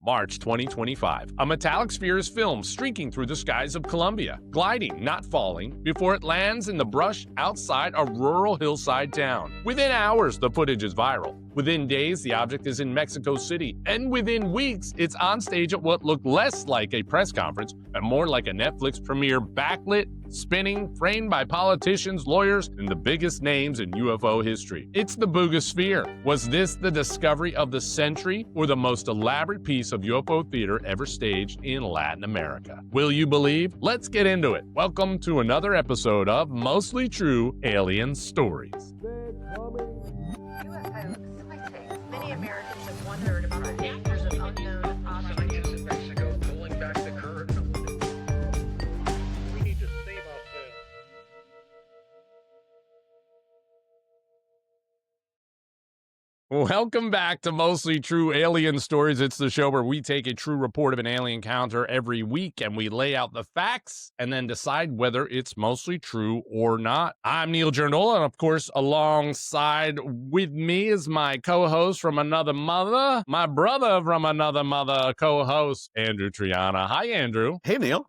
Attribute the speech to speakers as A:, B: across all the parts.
A: March 2025. A metallic sphere is filmed streaking through the skies of Colombia, gliding, not falling, before it lands in the brush outside a rural hillside town. Within hours, the footage is viral. Within days, the object is in Mexico City, and within weeks, it's on stage at what looked less like a press conference and more like a Netflix premiere, backlit, spinning, framed by politicians, lawyers, and the biggest names in UFO history. It's the Buga Sphere. Was this the discovery of the century or the most elaborate piece of UFO theater ever staged in Latin America? Will you believe? Let's get into it. Welcome to another episode of Mostly True Alien Stories.
B: Many Americans have wondered about the dangers of unknown objects.
C: In Mexico, pulling back the curtain. We need to save ourselves.
A: Welcome back to Mostly True Alien Stories. It's the show where we take a true report of an alien encounter every week and we lay out the facts and then decide whether it's mostly true or not. I'm Neal Girandola, and of course, alongside with me is my co-host from another mother, my brother from another mother, co-host Andrew Triana. Hi, Andrew.
D: Hey, Neal.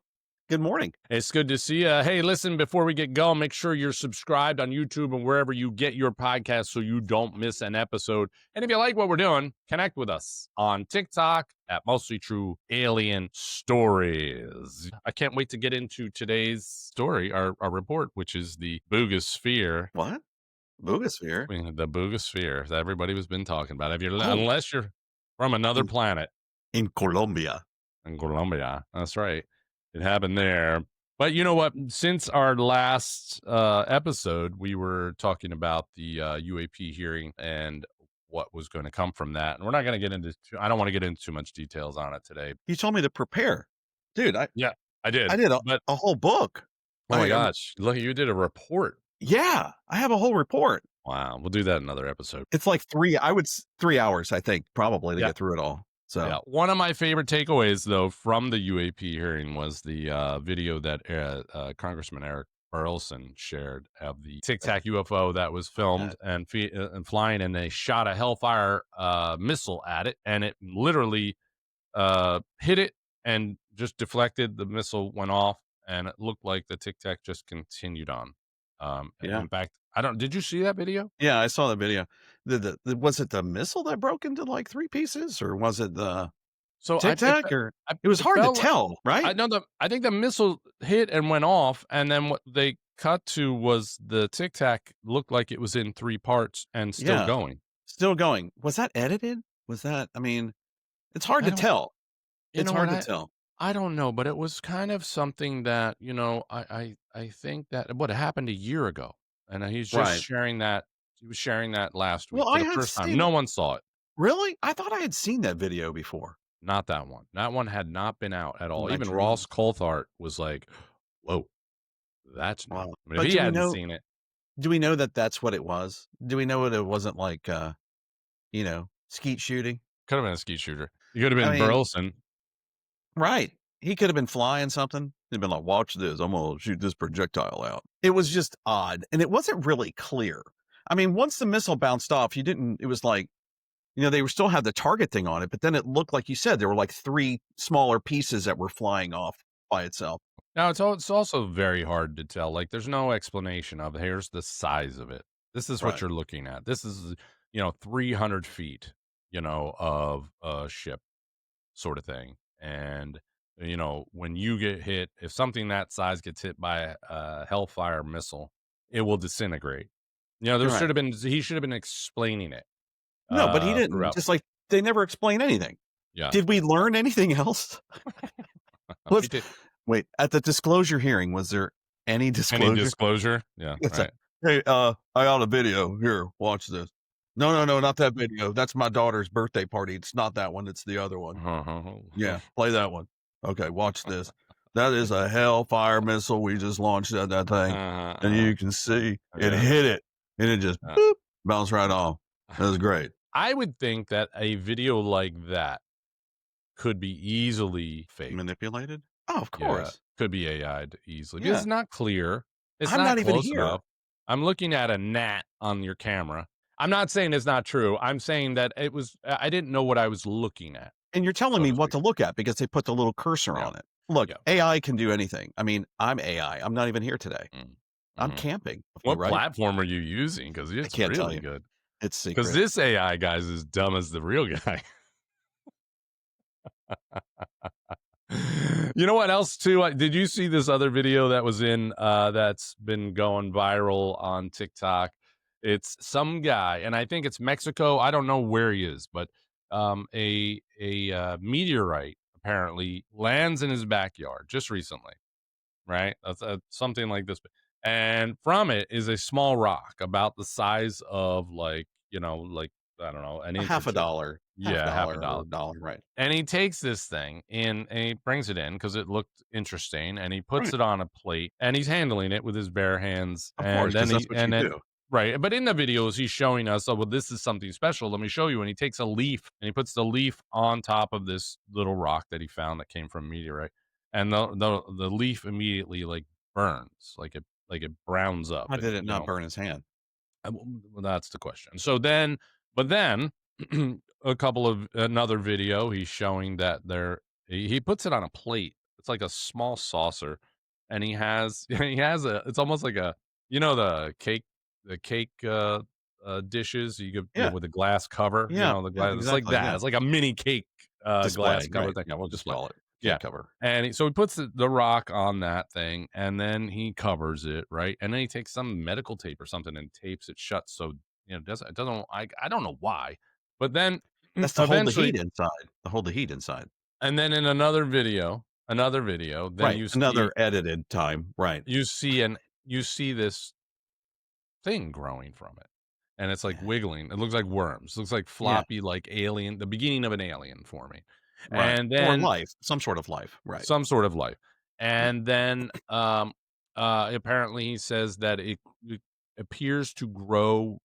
D: Good morning.
A: It's good to see you. Hey, listen, before we get going, make sure you're subscribed on YouTube and wherever you get your podcast so you don't miss an episode. And if you like what we're doing, connect with us on TikTok at Mostly True Alien Stories. I can't wait to get into today's story, our report, which is the Buga Sphere.
D: What? Buga Sphere?
A: The Buga Sphere that everybody has been talking about. Unless you're from another planet.
D: In Colombia.
A: In Colombia. That's right. It happened there. But you know what? Since our last episode, we were talking about the UAP hearing and what was going to come from that. And we're not going to get into, I don't want to get into too much details on it today.
D: You told me to prepare. Dude, I did.
A: I did
D: a whole book.
A: Oh my gosh. Look, you did a report.
D: Yeah, I have a whole report.
A: Wow. We'll do that in another episode.
D: It's like 3 hours, I think, probably to get through it all. So
A: yeah, one of my favorite takeaways, though, from the UAP hearing was the video that Congressman Eric Burlison shared of the Tic Tac UFO that was filmed and flying, and they shot a Hellfire missile at it, and it literally hit it and just deflected. The missile went off, and it looked like the Tic Tac just continued on. In fact, did you see that video?
D: Yeah, I saw the video. Was it the missile that broke into like 3 pieces, or was it the Tic Tac? It was hard to tell, right?
A: I think the missile hit and went off, and then what they cut to was the Tic Tac looked like it was in 3 parts and still going.
D: Still going. Was that edited? Was that? I mean, it's hard to tell. It's hard to tell.
A: I don't know, but it was kind of something that, I think that what happened a year ago, and he's just sharing that. He was sharing that last week for the first time. No one saw it.
D: Really? I thought I had seen that video before.
A: Not that one. That one had not been out at all. Even Ross Coulthart was like, whoa, that's not. I mean, if he hadn't seen it.
D: Do we know that that's what it was? Do we know it wasn't like, skeet shooting?
A: Could have been a skeet shooter. It could have been Burlison.
D: Right. He could have been flying something. He'd been like, watch this. I'm going to shoot this projectile out. It was just odd. And it wasn't really clear. I mean, once the missile bounced off, it was like, they were still had the target thing on it, but then it looked like you said, there were like 3 smaller pieces that were flying off by itself.
A: Now it's also very hard to tell. Like there's no explanation of here's the size of it. This is what you're looking at. This is, 300 feet, of a ship sort of thing. And, when you get hit, if something that size gets hit by a Hellfire missile, it will disintegrate. He should have been explaining it.
D: No, but he didn't. Throughout. Just like they never explain anything.
A: Yeah.
D: Did we learn anything else? Wait, at the disclosure hearing, was there any disclosure?
A: Any disclosure? Yeah. Right.
D: Hey, I got a video here. Watch this. No, not that video. That's my daughter's birthday party. It's not that one. It's the other one. Yeah, play that one. Okay, watch this. That is a Hellfire missile we just launched at that thing. And you can see it hit it. And it just bounced right off. That was great.
A: I would think that a video like that could be easily fake.
D: Manipulated? Oh, of course.
A: Yeah, could be AI'd easily. Because it's not clear. It's
D: I'm not even here.
A: Enough. I'm looking at a gnat on your camera. I'm not saying it's not true. I'm saying that I didn't know what I was looking at.
D: And you're telling
A: so
D: me
A: to
D: what
A: speak.
D: to look at because they put the little cursor
A: Yeah.
D: on it. Look,
A: Yeah.
D: AI can do anything. I mean, I'm AI. I'm not even here today.
A: Mm.
D: I'm
A: Mhm.
D: camping.
A: What
D: Right?
A: platform are you using? Because
D: I
A: it's
D: can't tell
A: really
D: you.
A: good.
D: It's
A: Because
D: secret.
A: this AI guy's as dumb as the real guy. You know what else too? Did you see this other video that was in that's been going viral on TikTok? It's some guy, and I think it's Mexico. I don't know where he is, but a meteorite apparently lands in his backyard just recently, right? That's something like this, and from it is a small rock about the size of like I don't know, an
D: A
A: inch or
D: half a
A: two.
D: dollar. Half
A: Yeah, half a
D: dollar
A: dollar.
D: or a dollar, right?
A: And he takes this thing in and he brings it in because it looked interesting, and he puts
D: Right.
A: it on a plate and he's handling it with his bare hands.
D: Of
A: And
D: course,
A: then
D: because that's what you do.
A: right. But in the videos, he's showing us, oh, well, this is something special. Let me show you. And he takes a leaf and he puts the leaf on top of this little rock that he found that came from a meteorite. And the leaf immediately like burns, like it browns up.
D: Why
A: And
D: did it not burn his hand?
A: well, that's the question. So then, but then another video, he's showing that he puts it on a plate. It's like a small saucer, and he has it's almost like the cake dishes you get
D: Yeah.
A: with a glass cover.
D: Yeah.
A: The
D: Yeah,
A: glass. It's like
D: exactly.
A: that.
D: Yeah.
A: It's like a mini cake glass
D: Display.
A: cover
D: Right.
A: thing.
D: Yeah, we'll just
A: Display.
D: call it
A: Yeah.
D: cake cover.
A: And so he puts the rock on that thing, and then he covers it, right? And then he takes some medical tape or something and tapes it shut, so it doesn't. I don't know why, but then
D: That's to hold the
A: eventually,
D: heat inside. To hold the heat inside.
A: and then in another video, then
D: Right.
A: you see
D: Another edited time. Right.
A: you see this thing growing from it, and it's like wiggling. It looks like worms. It looks like floppy, like alien. The beginning of an alien forming,
D: Right.
A: and
D: Or
A: then
D: life. Some sort of life. Right.
A: some sort of life. And then apparently he says that it appears to grow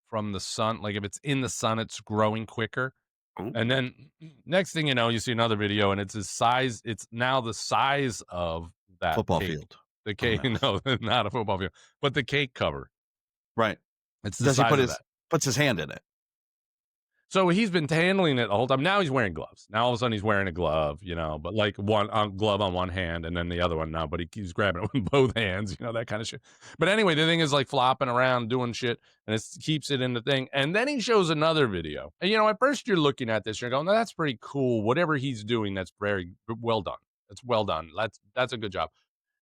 A: from the sun. Like if it's in the sun, it's growing quicker.
D: Ooh.
A: And then next thing you know, you see another video, and it's his size. It's now the size of that
D: Football
A: cake.
D: field.
A: The cake, no, not a football field, but the cake cover.
D: Right.
A: It's the
D: Does he
A: size of that.
D: puts his hand in it?
A: So he's been handling it the whole time. Now he's wearing gloves. Now all of a sudden he's wearing a glove, but like one glove on one hand and then the other one now, but he's grabbing it with both hands, that kind of shit. But anyway, the thing is like flopping around, doing shit, and it keeps it in the thing. And then he shows another video. And, at first you're looking at this, you're going, no, that's pretty cool. Whatever he's doing, that's very well done. That's well done. That's a good job.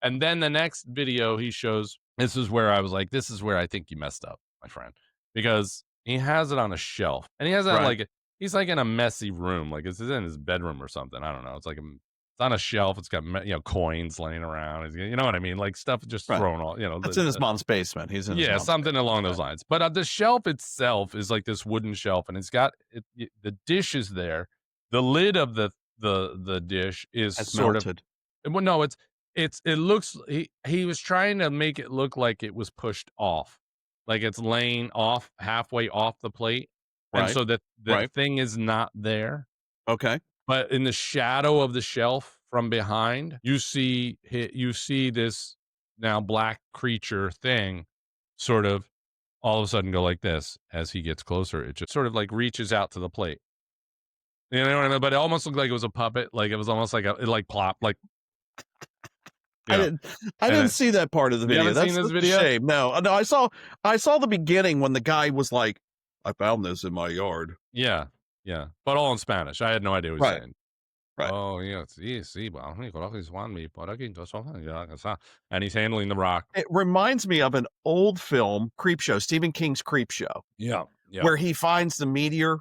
A: And then the next video he shows, this is where I was like, this is where I think you messed up, my friend, because he has it on a shelf, and he has it he's like in a messy room, like it's in his bedroom or something. I don't know. It's like it's on a shelf. It's got coins laying around. You know what I mean? Like stuff just thrown all.
D: It's in his mom's basement. He's in his mom's
A: something
D: basement.
A: along those lines. But the shelf itself is like this wooden shelf, and it's got the dish is there. The lid of the dish is
D: It's
A: sort
D: melted.
A: of. Well, no, it looks. He was trying to make it look like it was pushed off. Like it's laying off halfway off the plate. And so that the thing is not there.
D: Okay.
A: But in the shadow of the shelf from behind, you see this now black creature thing sort of all of a sudden go like this as he gets closer. It just sort of like reaches out to the plate. You know what I mean? But it almost looked like it was a puppet. Like it was almost like it like plopped like.
D: I didn't see that part of the video.
A: You haven't seen this video?
D: A shame. No, I saw the beginning when the guy was like, "I found this in my yard."
A: Yeah, but all in Spanish. I had no idea what he was saying.
D: Right.
A: Oh yeah, sí, well, and he's handling the rock.
D: It reminds me of an old film, Creepshow, Stephen King's Creepshow.
A: Yeah.
D: Where he finds the meteor,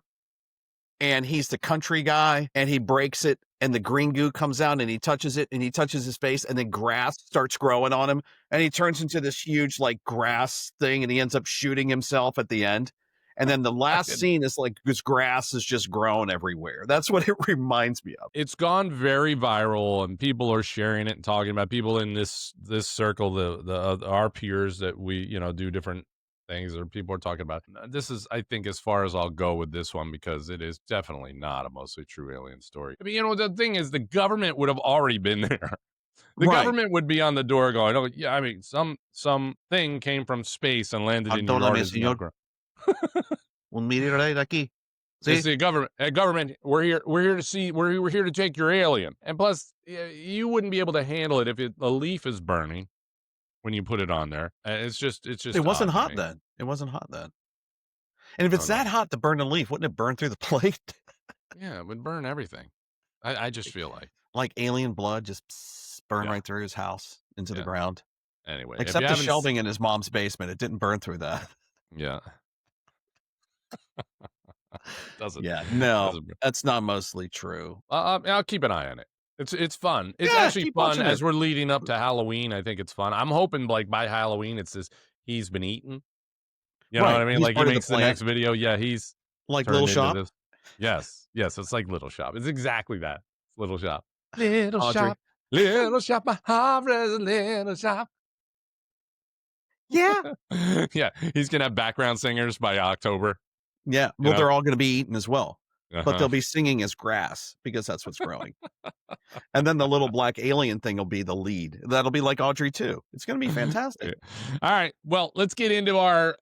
D: and he's the country guy, and he breaks it, and the green goo comes out, and he touches it, and he touches his face, and then grass starts growing on him, and he turns into this huge like grass thing, and he ends up shooting himself at the end. And then the last scene is like this grass is just grown everywhere. That's what it reminds me of.
A: It's gone very viral, and people are sharing it and talking about people in this circle, our peers that we do different things, or people are talking about. This is, I think, as far as I'll go with this one, because it is definitely not a mostly true alien story. I mean, the thing is, the government would have already been there. The government would be on the door going, "Oh, yeah, I mean, some thing came from space and landed in your yard."
D: Un meteorite aquí.
A: It's the government. Government, we're here to see. We're here to take your alien. And plus, you wouldn't be able to handle it if a leaf is burning when you put it on there. It's just.
D: It wasn't hot then. It wasn't hot then. And if it's that hot to burn a leaf, wouldn't it burn through the plate?
A: Yeah, it would burn everything. I just feel
D: like alien blood just burn right through his house into the ground.
A: Anyway,
D: except the shelving in his mom's basement, it didn't burn through that.
A: Yeah. Doesn't.
D: Yeah, no, that's not mostly true.
A: I'll keep an eye on it. It's fun. It's actually fun as we're leading up to Halloween. I think it's fun. I'm hoping like by Halloween it's this he's been eaten. You know what I mean?
D: He's
A: like he makes the next video. Yeah, he's
D: like Little Shop.
A: Yes, it's like Little Shop. It's exactly that. It's Little Shop. Little Shop. Little shop. My heart is a little shop.
D: Yeah.
A: Yeah, he's gonna have background singers by October.
D: Yeah, well, they're all going to be eaten as well, but they'll be singing as grass because that's what's growing. And then the little black alien thing will be the lead. That'll be like Audrey too. It's going to be fantastic.
A: All right, well, let's get into our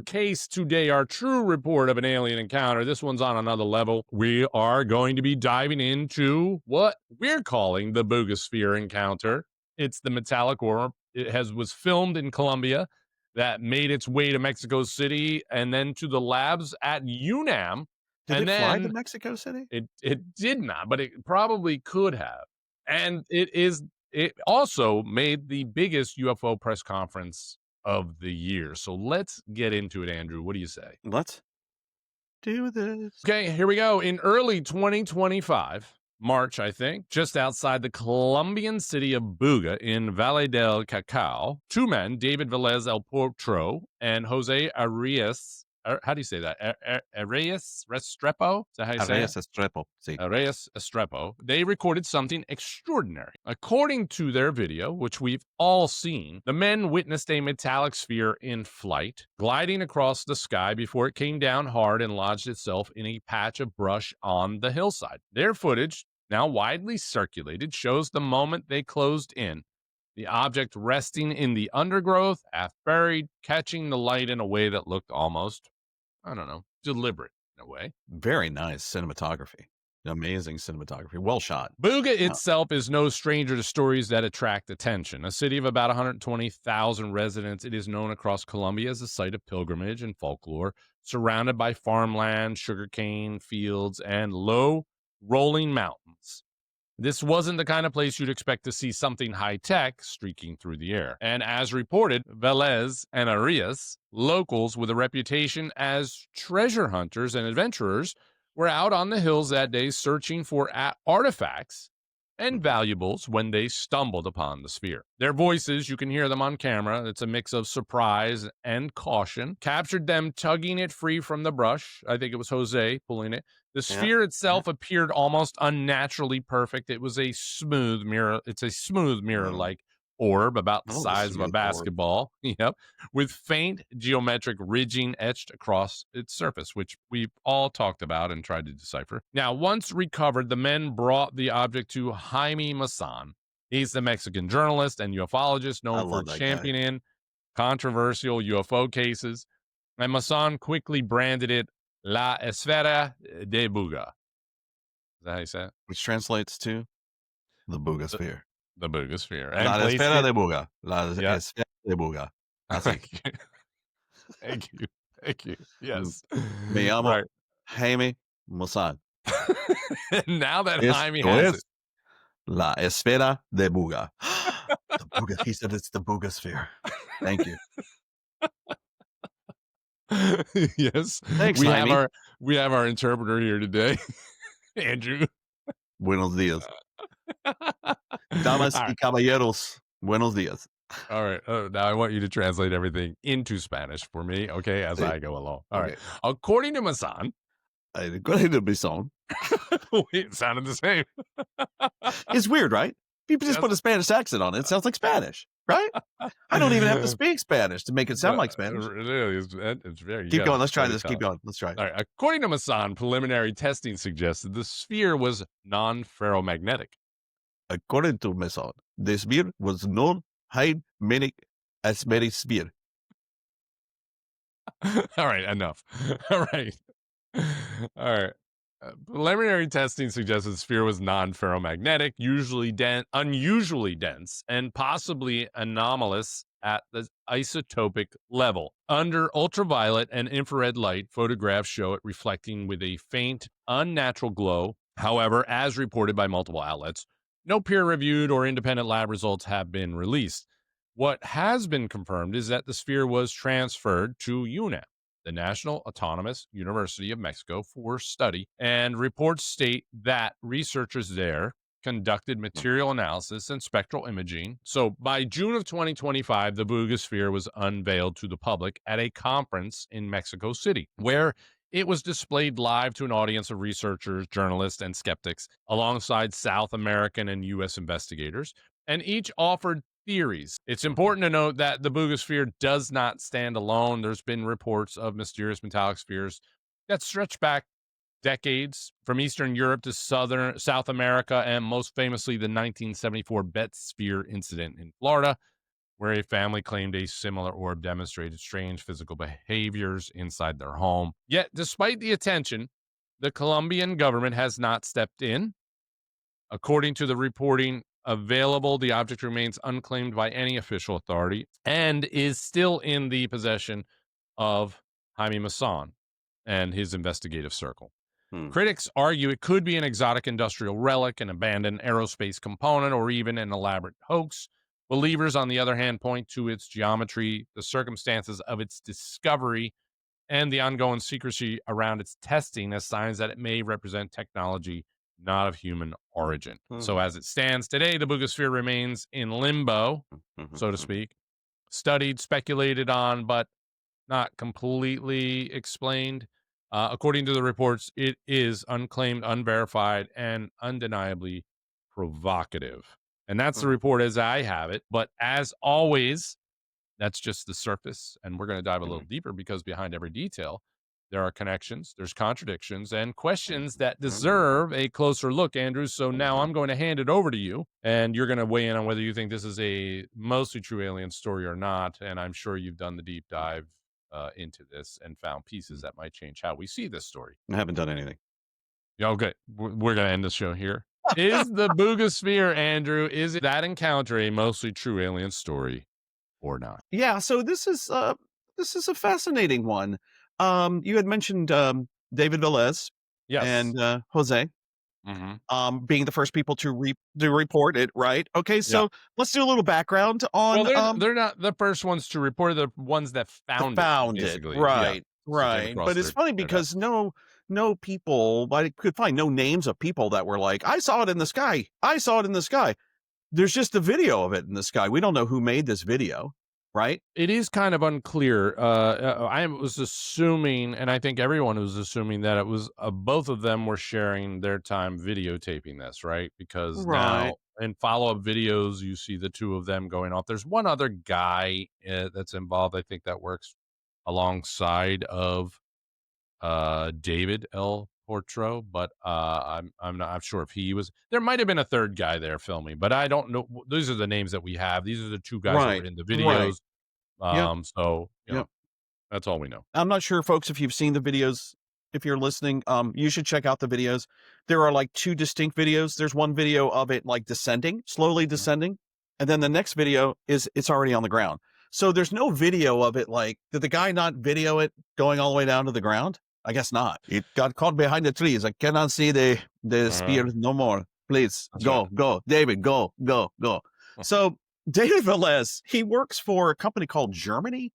A: case today, our true report of an alien encounter. This one's on another level. We are going to be diving into what we're calling the Buga Sphere encounter. It's the metallic orb. It was filmed in Colombia. That made its way to Mexico City and then to the labs at UNAM.
D: Did it fly to Mexico City?
A: It did not, but it probably could have. And it also made the biggest UFO press conference of the year. So let's get into it, Andrew. What do you say?
D: Let's do this.
A: Okay, here we go. In early 2025, March, I think, just outside the Colombian city of Buga in Valle del Cauca, two men, David Velez El Potro and Jose Arias, how do you say that? Arias Restrepo? Is that how you say it?
D: Estrepo. Sí.
A: Arias Estrepo. They recorded something extraordinary. According to their video, which we've all seen, the men witnessed a metallic sphere in flight, gliding across the sky before it came down hard and lodged itself in a patch of brush on the hillside. Their footage, now widely circulated, shows the moment they closed in. The object resting in the undergrowth, half buried, catching the light in a way that looked almost, I don't know, deliberate in a way.
D: Very nice cinematography. Amazing cinematography. Well shot.
A: Buga itself is no stranger to stories that attract attention. A city of about 120,000 residents, it is known across Colombia as a site of pilgrimage and folklore, surrounded by farmland, sugarcane fields, and low, rolling mountains. This wasn't the kind of place you'd expect to see something high-tech streaking through the air. And as reported, Velez and Arias, locals with a reputation as treasure hunters and adventurers, were out on the hills that day searching for artifacts and valuables when they stumbled upon the sphere. Their voices, you can hear them on camera. It's a mix of surprise and caution. Captured them tugging it free from the brush. I think it was Jose pulling it. The sphere itself appeared almost unnaturally perfect. It was a smooth mirror. It's a smooth mirror-like orb about the size of a basketball. Yep. With faint geometric ridging etched across its surface, which we've all talked about and tried to decipher. Now, once recovered, the men brought the object to Jaime Maussan. He's the Mexican journalist and ufologist known for championing controversial UFO cases. And Masson quickly branded it La Esfera de Buga. Is that how you say it?
D: Which translates to the Buga Sphere.
A: The Buga Sphere.
D: La Esfera de Buga. La Esfera de Buga.
A: Thank you. Thank you. Yes.
D: Me llamo Jaime Maussan.
A: Now that Jaime has it.
D: La Esfera de Buga. The Buga. He said it's the Buga Sphere. Thank you.
A: Yes.
D: Thanks,
A: we have our interpreter here today, Andrew.
D: Buenos dias. Damas y caballeros, buenos dias.
A: All right. Now I want you to translate everything into Spanish for me, okay, as I go along. All right. According to Masson.
D: According to Masson.
A: It sounded the same.
D: It's weird, right? People just put a Spanish accent on it. It sounds like Spanish, right? I don't even have to speak Spanish to make it sound like Spanish.
A: It's very.
D: Keep going. Let's try this. Keep going. Let's try it.
A: All right. According to Masson, preliminary testing suggested the sphere was non-ferromagnetic.
D: According to Masson, the sphere was non-magnetic sphere.
A: All right. Enough. All right. All right. Preliminary testing suggests the sphere was non-ferromagnetic, unusually dense, and possibly anomalous at the isotopic level. Under ultraviolet and infrared light, photographs show it reflecting with a faint, unnatural glow. However, as reported by multiple outlets, no peer-reviewed or independent lab results have been released. What has been confirmed is that the sphere was transferred to UNAM, the National Autonomous University of Mexico, for study, and reports state that researchers there conducted material analysis and spectral imaging. So by June of 2025, the Buga Sphere was unveiled to the public at a conference in Mexico City, where it was displayed live to an audience of researchers, journalists, and skeptics, alongside South American and U.S. investigators, and each offered theories. It's important to note that the Buga Sphere does not stand alone. There's been reports of mysterious metallic spheres that stretch back decades from Eastern Europe to South America, and most famously the 1974 Betz Sphere incident in Florida, where a family claimed a similar orb demonstrated strange physical behaviors inside their home. Yet, despite the attention, the Colombian government has not stepped in. According to the reporting available, the object remains unclaimed by any official authority and is still in the possession of Jaime Maussan and his investigative circle. Critics argue it could be an exotic industrial relic, an abandoned aerospace component, or even an elaborate hoax. Believers, on the other hand, point to its geometry, the circumstances of its discovery, and the ongoing secrecy around its testing as signs that it may represent technology not of human origin. So as it stands today, the Buga Sphere remains in limbo, so to speak, studied, speculated on, but not completely explained. According to the reports, it is unclaimed, unverified, and undeniably provocative. And that's the report as I have it. But as always, that's just the surface. And we're going to dive a little deeper, because behind every detail, there are connections, there's contradictions, and questions that deserve a closer look, Andrew. So now I'm going to hand it over to you, and you're going to weigh in on whether you think this is a mostly true alien story or not. And I'm sure you've done the deep dive into this and found pieces that might change how we see this story.
E: I haven't done anything.
A: Yeah, okay. We're going to end the show here. Is the Buga Sphere, Andrew, is that encounter a mostly true alien story or not?
E: Yeah, so this is a fascinating one. You had mentioned David Velez and Jose being the first people to report it, right? Okay, so let's do a little background on.
A: Well, they're not the first ones to report; the ones that found it,
E: right? Right, but it's funny because no people, I could find no names of people that were like, I saw it in the sky. I saw it in the sky. There's just a video of it in the sky. We don't know who made this video, right?
A: It is kind of unclear. I was assuming, and I think everyone was assuming, that it was both of them were sharing their time videotaping this, right? Because now in follow-up videos, you see the two of them going off. There's one other guy that's involved, I think, that works alongside of David L. Portro, but I'm not sure if he was. There might have been a third guy there filming, but I don't know. These are the names that we have. These are the two guys that were in the videos. So that's all we know.
E: I'm not sure, folks, if you've seen the videos. If you're listening, you should check out the videos. There are like two distinct videos. There's one video of it like descending, slowly descending, and then the next video is it's already on the ground. So there's no video of it. Like, did the guy not video it going all the way down to the ground? I guess not. It got caught behind the trees. I cannot see the spear no more. Please go, David, go. So David Velez, he works for a company called Germany.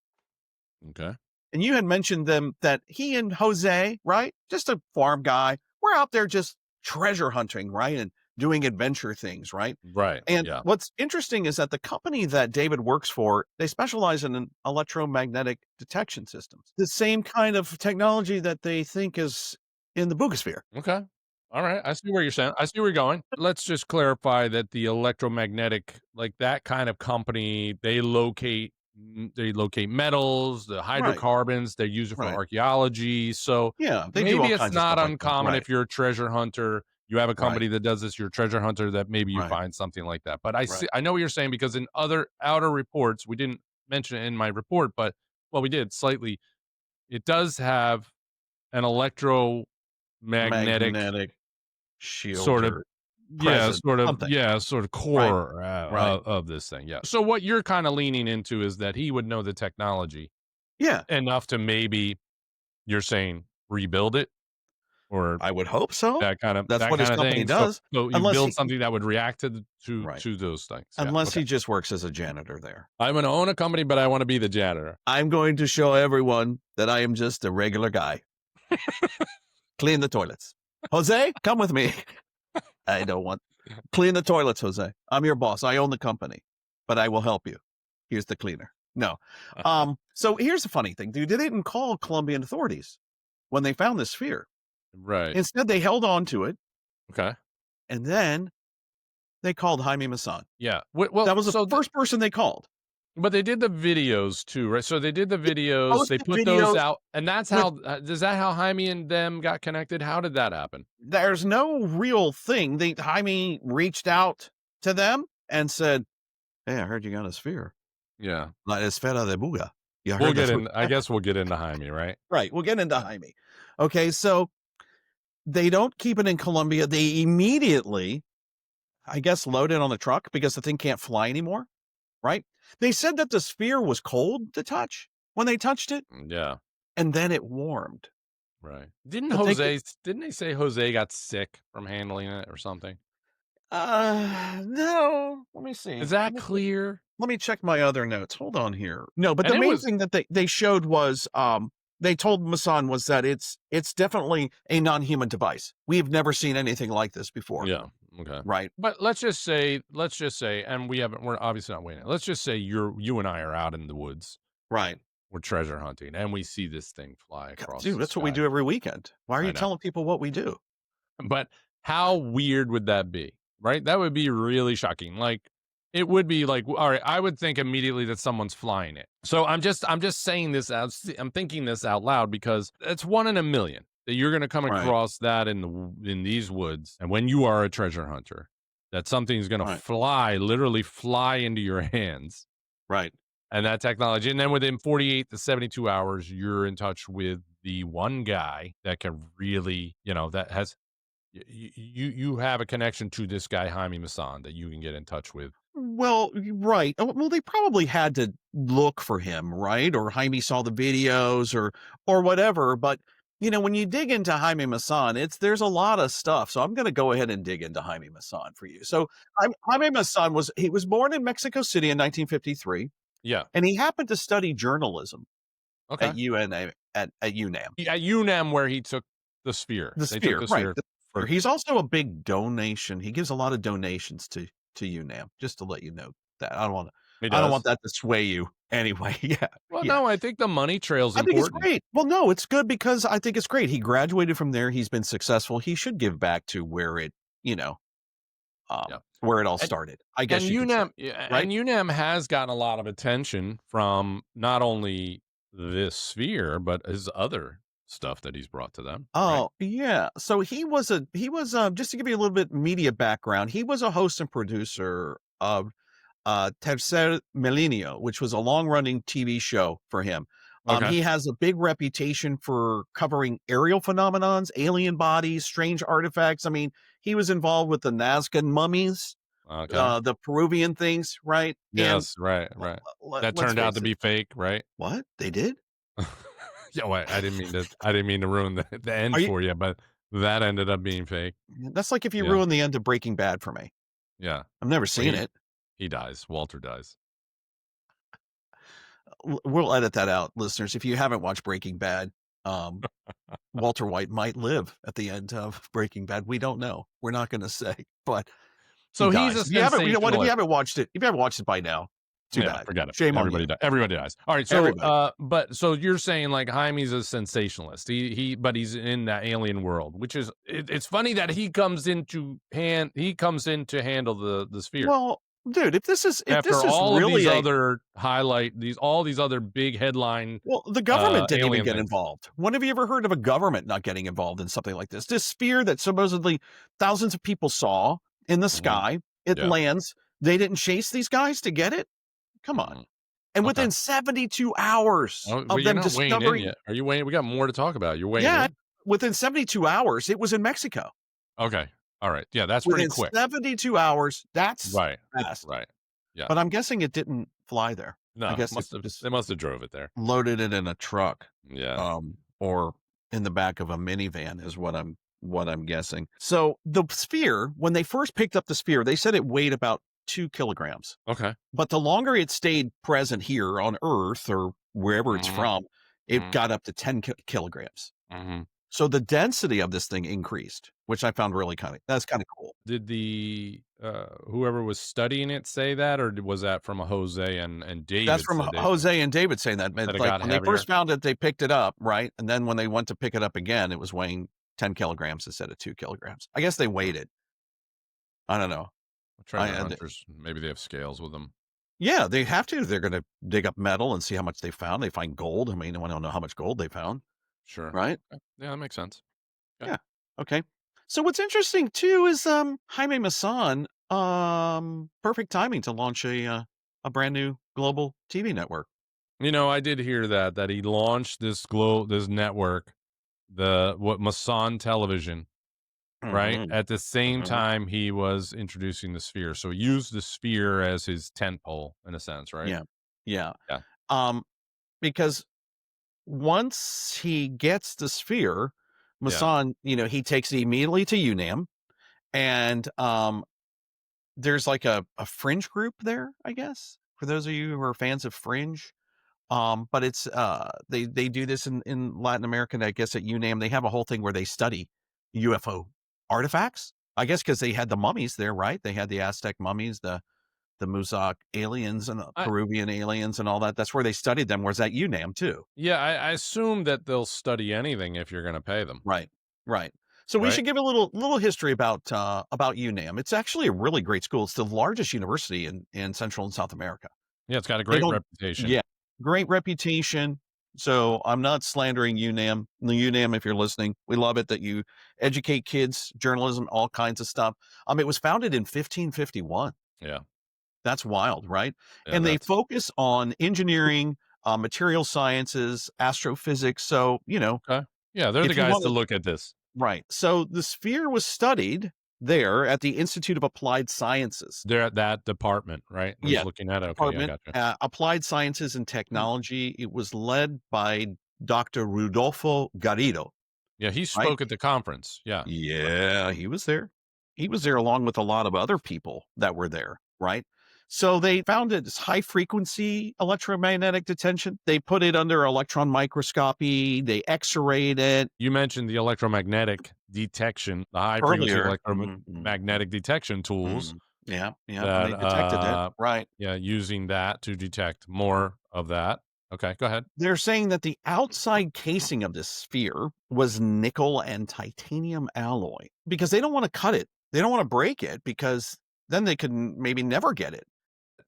A: Okay.
E: And you had mentioned them that he and Jose, right? Just a farm guy. We're out there just treasure hunting, right? And doing adventure things, right?
A: Right.
E: And what's interesting is that the company that David works for, they specialize in electromagnetic detection systems. The same kind of technology that they think is in the Buga Sphere.
A: Okay. All right. I see where you're saying. I see where you're going. Let's just clarify that the electromagnetic, like that kind of company, they locate metals, the hydrocarbons, they use it for archaeology. So maybe it's not uncommon if you're a treasure hunter. You have a company that does this, you're a treasure hunter, that maybe you find something like that. But I know what you're saying, because in other outer reports, we didn't mention it in my report, but we did slightly. It does have an electromagnetic
E: magnetic shield
A: sort of
E: or present, something.
A: sort of core
E: Right.
A: of this thing. Yeah. So what you're kind of leaning into is that he would know the technology
E: Yeah,
A: enough to maybe, you're saying, rebuild it, or
E: I would hope so.
A: that kind
E: That's what his
A: of
E: company
A: thing.
E: does.
A: So you
E: Unless
A: build
E: he,
A: something that would react to
E: right.
A: to those things. Yeah,
E: Unless
A: okay.
E: he just works as a janitor there.
A: I'm going to own a company, but I want to be the janitor.
E: I'm going to show everyone that I am just a regular guy. Clean the toilets. Jose, come with me. I don't want clean the toilets, Jose. I'm your boss. I own the company, but I will help you. Here's the cleaner. No. So here's the funny thing, dude. They didn't call Colombian authorities when they found this sphere.
A: Right.
E: Instead, they held on to it,
A: Okay.
E: and then they called Jaime Maussan.
A: Yeah. Well,
E: That was the first person they called.
A: But they did the videos too, right? So they did the videos. They
E: posted
A: put those
E: videos
A: out, and that's how. Is that how Jaime and them got connected? How did that happen?
E: There's no real thing. Jaime reached out to them and said, "Hey, I heard you got a sphere.
A: Yeah.
E: La esfera de Buga." You
A: We'll
E: heard
A: get
E: that's
A: in.
E: what-
A: I guess we'll get into Jaime, right?
E: Right. We'll get into Jaime. Okay. So they don't keep it in Colombia. They immediately, I guess, load it on the truck because the thing can't fly anymore. Right. They said that the sphere was cold to touch when they touched it,
A: Yeah.
E: and then it warmed.
A: Right. Didn't
E: But they
A: Jose? Didn't they say Jose got sick from handling it or something?
E: No. Let me see.
A: Is that clear?
E: Let me check my other notes. Hold on here. No, but
A: And
E: the
A: it
E: main
A: was-
E: thing that they showed was they told Masson was that it's definitely a non-human device. We have never seen anything like this before.
A: Yeah. Okay.
E: Right.
A: But let's just say, and we're obviously not waiting. Let's just say you and I are out in the woods.
E: Right.
A: We're treasure hunting, and we see this thing fly across.
E: Dude,
A: the
E: that's what we
A: sky.
E: do every weekend. Why are
A: I
E: you
A: know.
E: telling people what we do?
A: But how weird would that be? Right? That would be really shocking. Like, it would be like, all right, I would think immediately that someone's flying it. So I'm just saying this out. I'm thinking this out loud because it's 1 in a million that you're going to come
E: Right.
A: across that in these woods. And when you are a treasure hunter, that something's going to
E: Right.
A: literally fly into your hands.
E: Right.
A: And that technology. And then within 48 to 72 hours, you're in touch with the one guy that can really, that has, you have a connection to this guy, Jaime Maussan, that you can get in touch with.
E: Well, right. Well, they probably had to look for him, right? Or Jaime saw the videos or whatever. But when you dig into Jaime Maussan, there's a lot of stuff. So I'm going to go ahead and dig into Jaime Maussan for you. So Jaime Maussan was born in Mexico City in 1953.
A: Yeah.
E: And he happened to study journalism
A: Okay.
E: at UNAM. At UNAM.
A: At UNAM, where he took the sphere.
E: The
A: They took
E: sphere,
A: the
E: right.
A: sphere for-
E: He's also a big donation. He gives a lot of donations to UNAM, just to let you know that. I don't want that to sway you anyway. Yeah.
A: Well,
E: yeah.
A: no, I think the money trail's
E: I
A: important.
E: think it's great. Well, no, it's good because I think it's great. He graduated from there. He's been successful. He should give back to where it, where it all started. I guess
A: And
E: you
A: UNAM,
E: could say,
A: and
E: right?
A: UNAM has gotten a lot of attention from not only this sphere, but his other stuff that he's brought to them.
E: Oh, yeah. So he was just to give you a little bit media background, he was a host and producer of Tercer Milenio, which was a long-running TV show for him.
A: Okay.
E: He has a big reputation for covering aerial phenomenons, alien bodies, strange artifacts. I mean, he was involved with the Nazca mummies,
A: Okay.
E: the Peruvian things, right?
A: Yes, right. That turned out to be fake, right?
E: What? They did?
A: Yeah, wait, I didn't mean to ruin the end for you, but that ended up being fake.
E: That's like if you ruin the end of Breaking Bad for me.
A: Yeah.
E: I've never seen it.
A: He dies. Walter dies.
E: We'll edit that out, listeners. If you haven't watched Breaking Bad, Walter White might live at the end of Breaking Bad. We don't know. We're not going to say, but
A: so
E: he
A: he's
E: dies.
A: a
E: If you haven't watched it, if you haven't watched it by now, too bad.
A: Forget it.
E: Shame
A: Everybody
E: on you.
A: dies. Everybody dies. All right. So, so you're saying like Jaime's a sensationalist. But he's in that alien world, which is it's funny that he comes in to handle the sphere.
E: Well, dude, if this is
A: all
E: really
A: of these other all these other big headline.
E: Well, the government didn't even get
A: things.
E: involved. When have you ever heard of a government not getting involved in something like this? This sphere that supposedly thousands of people saw in the sky, it lands. They didn't chase these guys to get it. Come on. And within 72 hours of them discovering.
A: Are you waiting? We got more to talk about. You're waiting.
E: Yeah, within 72 hours, it was in Mexico.
A: Okay. All right. Yeah, that's pretty
E: Within
A: quick.
E: 72 hours, that's
A: Right.
E: fast.
A: Right. Yeah.
E: But I'm guessing it didn't fly there.
A: No,
E: I guess
A: they must have drove it there.
E: loaded it in a truck,
A: Yeah.
E: or in the back of a minivan is what I'm guessing. So the sphere, when they first picked up the sphere, they said it weighed about 2 kilograms.
A: Okay.
E: But the longer it stayed present here on Earth or wherever it's from, it got up to 10 kilograms. So the density of this thing increased, which I found really that's kind of cool.
A: Did the whoever was studying it say that, or was that from a Jose and David?
E: That's from Jose and David saying that.
A: That it
E: Like
A: got
E: when
A: heavier?
E: they first found it, they picked it up, right? And then when they went to pick it up again, it was weighing 10 kilograms instead of 2 kilograms. I guess they weighed it. I don't know.
A: Treasure hunters, maybe they have scales with them.
E: Yeah, they have to. They're going to dig up metal and see how much they found. They find gold. I mean, I don't know how much gold they found.
A: Sure.
E: Right?
A: Yeah, that makes sense.
E: Yeah. Okay. So what's interesting too is Jaime Maussan, perfect timing to launch a brand new global TV network.
A: You know, I did hear that he launched this network, Masson Television, right? At the same time he was introducing the sphere. So he used the sphere as his tentpole in a sense, right?
E: Yeah. Yeah.
A: Yeah.
E: Because once he gets the sphere, Maussan, he takes it immediately to UNAM, and there's like a fringe group there, I guess, for those of you who are fans of fringe. But it's they do this in Latin America, and I guess at UNAM they have a whole thing where they study UFO artifacts. I guess because they had the mummies there, right? They had the Aztec mummies, the Muzak aliens and the Peruvian aliens and all that. That's where they studied them. Whereas at UNAM too.
A: Yeah, I assume that they'll study anything if you're going to pay them.
E: Right. So we should give a little history about UNAM. It's actually a really great school. It's the largest university in Central and South America.
A: Yeah, it's got a great reputation.
E: Yeah, great reputation. So I'm not slandering UNAM. The UNAM, if you're listening, we love it that you educate kids, journalism, all kinds of stuff. It was founded in 1551.
A: Yeah.
E: That's wild, right?
A: Yeah,
E: and they focus on engineering, material sciences, astrophysics. So,
A: Okay. Yeah, they're the guys to look at this.
E: Right. So the sphere was studied there at the Institute of Applied Sciences.
A: They're at that department, right?
E: Yeah.
A: Looking at it. Okay,
E: Department,
A: I gotcha.
E: Applied Sciences and Technology. It was led by Dr. Rudolfo Garrido.
A: Yeah, he spoke at the conference. Yeah.
E: Yeah, he was there. He was there along with a lot of other people that were there, right? So they found it as high frequency electromagnetic detection. They put it under electron microscopy. They X-rayed it.
A: You mentioned the electromagnetic detection, the high frequency electromagnetic detection tools.
E: Yeah. They detected it. Right.
A: Yeah, using that to detect more of that. Okay, go ahead.
E: They're saying that the outside casing of this sphere was nickel and titanium alloy because they don't want to cut it. They don't want to break it because then they could maybe never get it.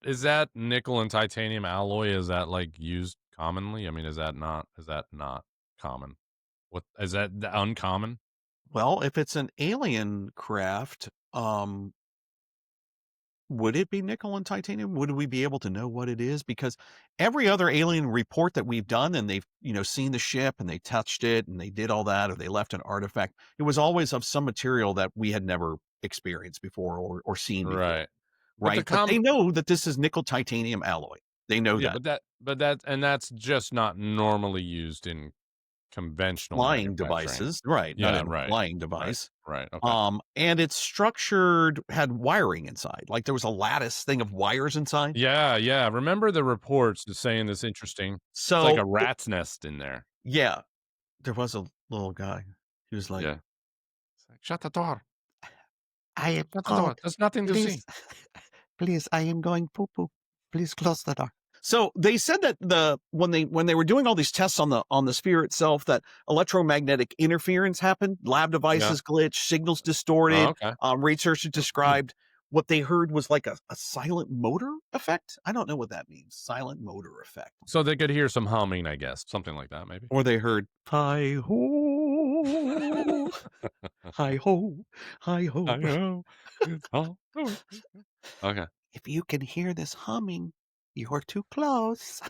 A: Is that nickel and titanium alloy? Is that like used commonly? I mean, is that not common? What is that uncommon?
E: Well, if it's an alien craft, would it be nickel and titanium? Would we be able to know what it is? Because every other alien report that we've done and they've, seen the ship and they touched it and they did all that, or they left an artifact, it was always of some material that we had never experienced before or seen before.
A: Right.
E: But they know that this is nickel titanium alloy. They know that.
A: But that's just not normally used in conventional
E: flying devices, right?
A: Yeah,
E: not in
A: right.
E: A flying device,
A: right. Okay.
E: And it's structured, had wiring inside, like there was a lattice thing of wires inside.
A: Yeah. Remember the reports saying this interesting?
E: So
A: it's like a rat's nest in there.
E: Yeah, there was a little guy. He was like,
A: "Shut the door.
E: I am
A: Shut the door. There's nothing to see.
E: Please, I am going poo poo. Please close the door." So they said that when they were doing all these tests on the sphere itself, that electromagnetic interference happened, lab devices glitched, signals distorted. Researchers described what they heard was like a silent motor effect. I don't know what that means. Silent motor effect.
A: So they could hear some humming, I guess, something like that, maybe.
E: Or they heard hi ho, hi ho, hi ho.
A: I know. Okay.
E: If you can hear this humming, you're too close.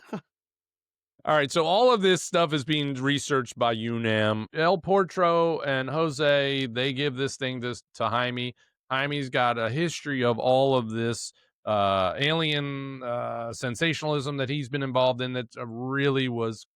A: All right, so all of this stuff is being researched by UNAM. El Portro and Jose, they give this thing to Jaime. Jaime's got a history of all of this alien sensationalism that he's been involved in that really was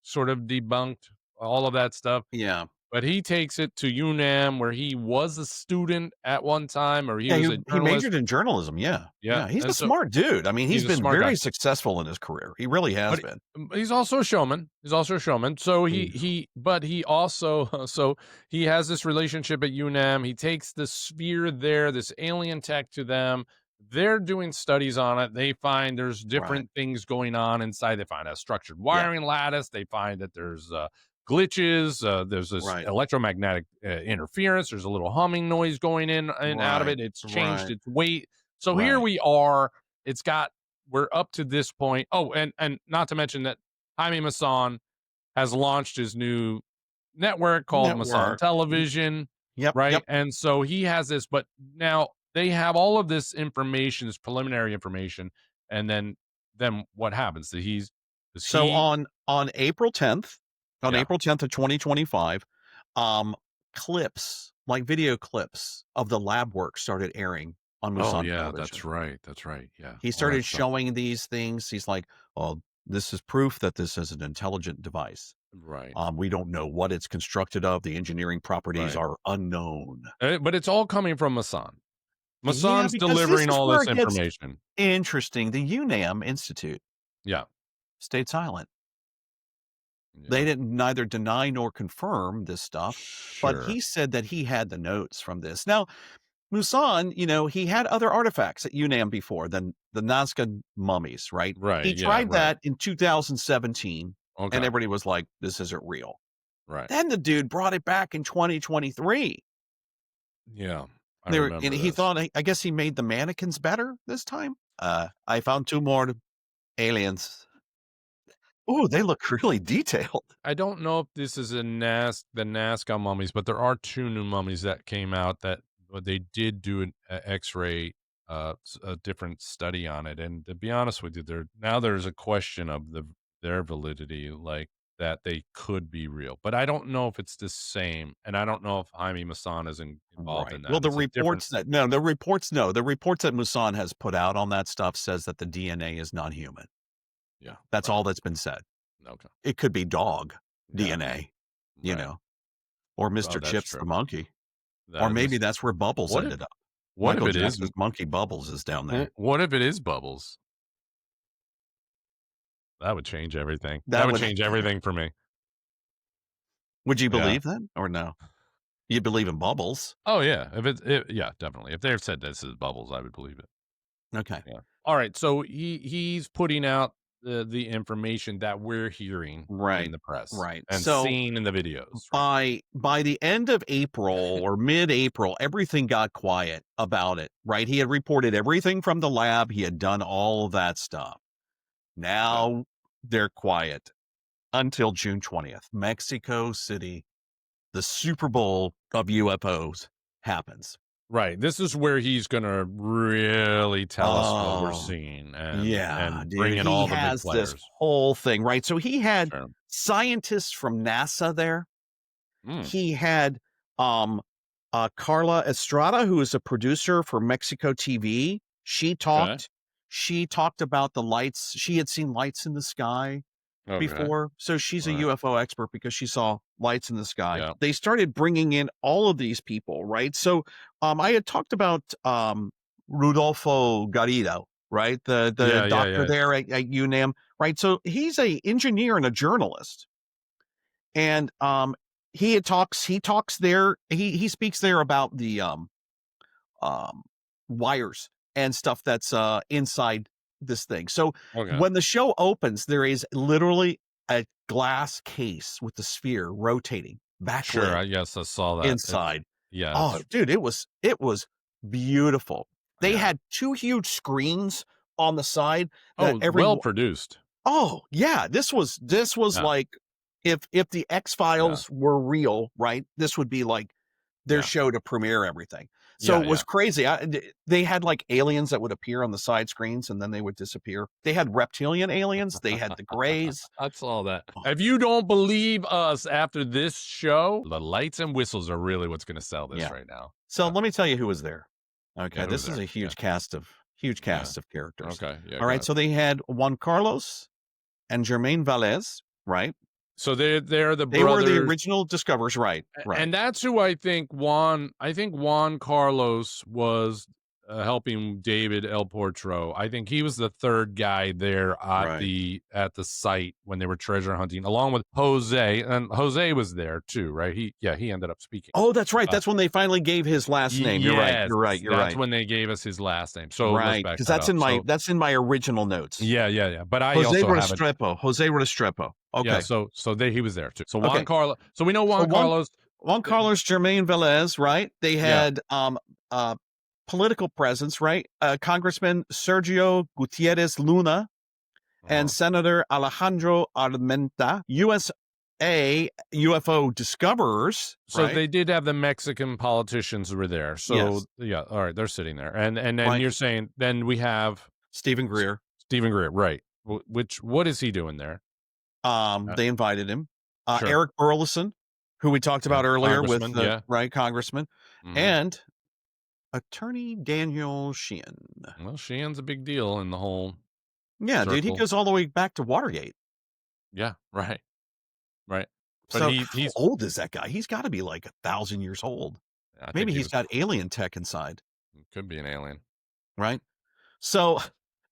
A: sort of debunked, all of that stuff.
E: Yeah.
A: But he takes it to UNAM, where he was a student at one time, or he was a
E: he
A: journalist.
E: majored in journalism. Yeah. He's
A: and
E: a
A: so
E: smart dude. I mean, he's
A: he's a
E: been
A: smart
E: very
A: guy.
E: successful in his career. He really has
A: But
E: been.
A: he's also a showman. So but he also so he has this relationship at UNAM. He takes the sphere there, this alien tech, to them. They're doing studies on it. They find there's different things going on inside. They find a structured wiring lattice. They find that there's glitches. There's this electromagnetic interference. There's a little humming noise going in and out of it. It's changed its weight. So here we are. We're up to this point. Oh, and not to mention that Jaime Maussan has launched his new network called Mausson Television.
E: Yep.
A: And so he has this, but now they have all of this information, this preliminary information, and then what happens?
E: On April 10th, April 10th of 2025, clips, like video clips of the lab work started airing on Mausson television.
A: That's right. Yeah.
E: He started showing these things. He's like, "Oh, this is proof that this is an intelligent device.
A: Right.
E: We don't know what it's constructed of. The engineering properties are unknown."
A: But it's all coming from Masson. Masson's delivering all this information.
E: Interesting. The UNAM Institute stayed silent. They didn't neither deny nor confirm this stuff, but he said that he had the notes from this. Now, Maussan, he had other artifacts at UNAM before than the Nazca mummies, right? He tried that in 2017, and everybody was like, this isn't real.
A: Right.
E: Then the dude brought it back in 2023.
A: Yeah.
E: He thought, I guess he made the mannequins better this time. I found 2 more aliens. Oh, they look really detailed.
A: I don't know if this is the Nazca mummies, but there are 2 new mummies that came out that they did do an X-ray, a different study on it. And to be honest with you, there's a question of their validity, like that they could be real. But I don't know if it's the same, and I don't know if Jaime Maussan is involved in that.
E: Well, the reports that Maussan has put out on that stuff says that the DNA is not human.
A: Yeah.
E: That's all that's been said.
A: Okay.
E: It could be dog DNA, or Mr. Chips the monkey. Or maybe that's where Bubbles ended up.
A: What
E: Michael
A: if it is
E: Jackson's monkey Bubbles is down there?
A: What if it is Bubbles? That would change everything. That would change everything for me.
E: Would you believe that or no? You believe in Bubbles?
A: Oh yeah, yeah, definitely. If they've said this is Bubbles, I would believe it.
E: Okay.
A: Yeah. All right. So he's putting out the information that we're hearing in the press, and seeing in the videos.
E: By the end of April or mid-April, everything got quiet about it. Right? He had reported everything from the lab. He had done all of that stuff. Now they're quiet until June 20th. Mexico City, the Super Bowl of UFOs happens.
A: Right. This is where he's going to really tell us what we're seeing and bring in all the big players.
E: This whole thing, right? So he had scientists from NASA there. He had Carla Estrada, who is a producer for Mexico TV. She talked. She talked about the lights. She had seen lights in the sky before. So she's a UFO expert because she saw lights in the sky. Yeah. They started bringing in all of these people, right? So I had talked about Rodolfo Garrido, right? The doctor there at UNAM, right? So he's an engineer and a journalist. And he talks there. He speaks there about the wires and stuff that's inside this thing. So when the show opens, there is literally a glass case with the sphere rotating back.
A: Yes, I saw that
E: inside. Oh, dude, it was beautiful. They had 2 huge screens on the side.
A: Well produced.
E: Oh yeah, this was like if the X-Files were real, right? This would be like their show to premiere everything. So
A: Yeah,
E: it was crazy. They had like aliens that would appear on the side screens and then they would disappear. They had reptilian aliens. They had the grays.
A: I saw that.
E: Oh.
A: If you don't believe us after this show, the lights and whistles are really what's going to sell this
E: Yeah.
A: right now.
E: So let me tell you who was there. Okay,
A: Yeah, who
E: this
A: was
E: is
A: there?
E: a huge cast of characters.
A: Okay. Yeah.
E: All right, so they had Juan Carlos and Germain Valdez, right?
A: So they're the
E: They
A: brothers.
E: were the original discoverers, right? Right.
A: And that's who I think Juan Carlos was helping David El Portro. I think he was the third guy there at the site when they were treasure hunting, along with Jose. And Jose was there too, right? He ended up speaking.
E: Oh, that's right. That's when they finally gave his last name. You're right. You're right. You're
A: That's
E: right.
A: when they gave us his last name. So
E: right, because that's in my that's in my original notes.
A: Yeah. But I
E: Jose
A: also have
E: Restrepo. Jose Restrepo. Okay.
A: Yeah, so he was there too. So
E: Okay.
A: Juan Carlos. So we know Juan Carlos.
E: Juan Carlos Germain Velez, right? They had political presence, right? Congressman Sergio Gutierrez Luna and Senator Alejandro Armenta, USA UFO discoverers.
A: So
E: right?
A: they did have the Mexican politicians were there. So
E: Yes.
A: yeah, all right, they're sitting there. And then
E: Right.
A: you're saying then we have
E: Steven Greer.
A: Steven Greer, right? What is he doing there?
E: They invited him.
A: Sure.
E: Eric Burlison, who we talked about earlier with
A: Congressman,
E: the right congressman,
A: Mhm.
E: and attorney Daniel Sheehan.
A: Well, Sheehan's a big deal in the whole.
E: Yeah, dude, he
A: circle.
E: goes all the way back to Watergate.
A: Yeah, right. But
E: So
A: he's
E: how old is that guy? He's got to be like 1,000 years old.
A: I think
E: Maybe
A: he
E: he's
A: was-
E: got alien tech inside,
A: could be an alien.
E: right? So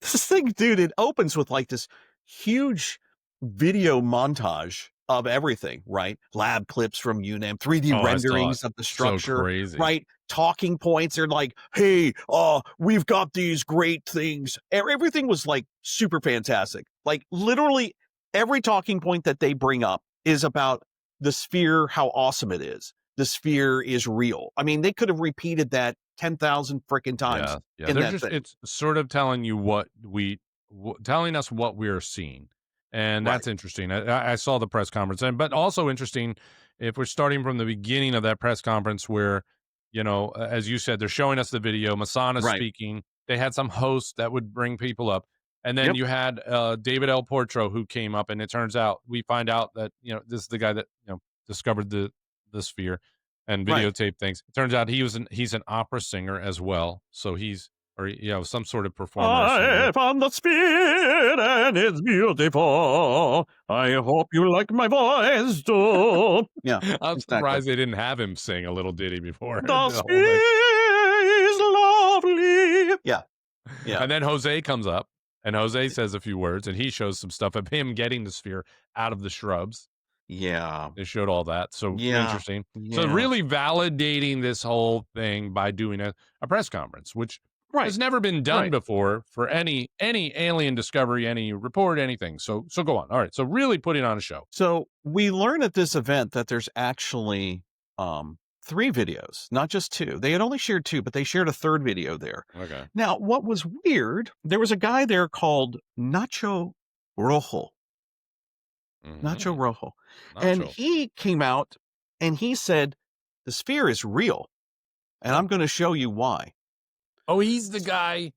E: this thing, dude, it opens with like this huge video montage of everything, right? Lab clips from UNAM, 3D
A: Oh, I saw
E: renderings
A: it.
E: of the
A: So
E: structure,
A: crazy.
E: right? Talking points. They're like, hey, we've got these great things. Everything was like super fantastic. Like literally every talking point that they bring up is about the sphere, how awesome it is. The sphere is real. I mean, they could have repeated that 10,000 freaking times.
A: Yeah.
E: in
A: They're
E: that
A: just
E: thing.
A: it's sort of telling you telling us what we're seeing. And that's interesting. I saw the press conference, but also interesting if we're starting from the beginning of that press conference where, as you said, they're showing us the video. Mausson is speaking. They had some hosts that would bring people up. And then you had David El Portro who came up, and it turns out we find out that, this is the guy that, discovered the sphere and videotaped things. It turns out he's an opera singer as well. So he's some sort of performer.
E: I found the sphere and it's beautiful. I hope you like my voice too. Yeah,
A: I'm surprised they didn't have him sing a little ditty before.
E: the sphere is lovely. Yeah.
A: And then Jose comes up, and Jose says a few words, and he shows some stuff of him getting the sphere out of the shrubs.
E: Yeah.
A: They showed all that. So interesting.
E: Yeah.
A: So really validating this whole thing by doing a press conference, which has never been done before for any alien discovery, any report, anything. So go on. All right. So really putting on a show.
E: So we learn at this event that there's actually 3 videos, not just 2. They had only shared 2, but they shared a third video there.
A: Okay.
E: Now, what was weird, there was a guy there called Nacho Rojo. Nacho Rojo. And he came out and he said, the sphere is real. And I'm going to show you why.
A: Oh, he's the guy.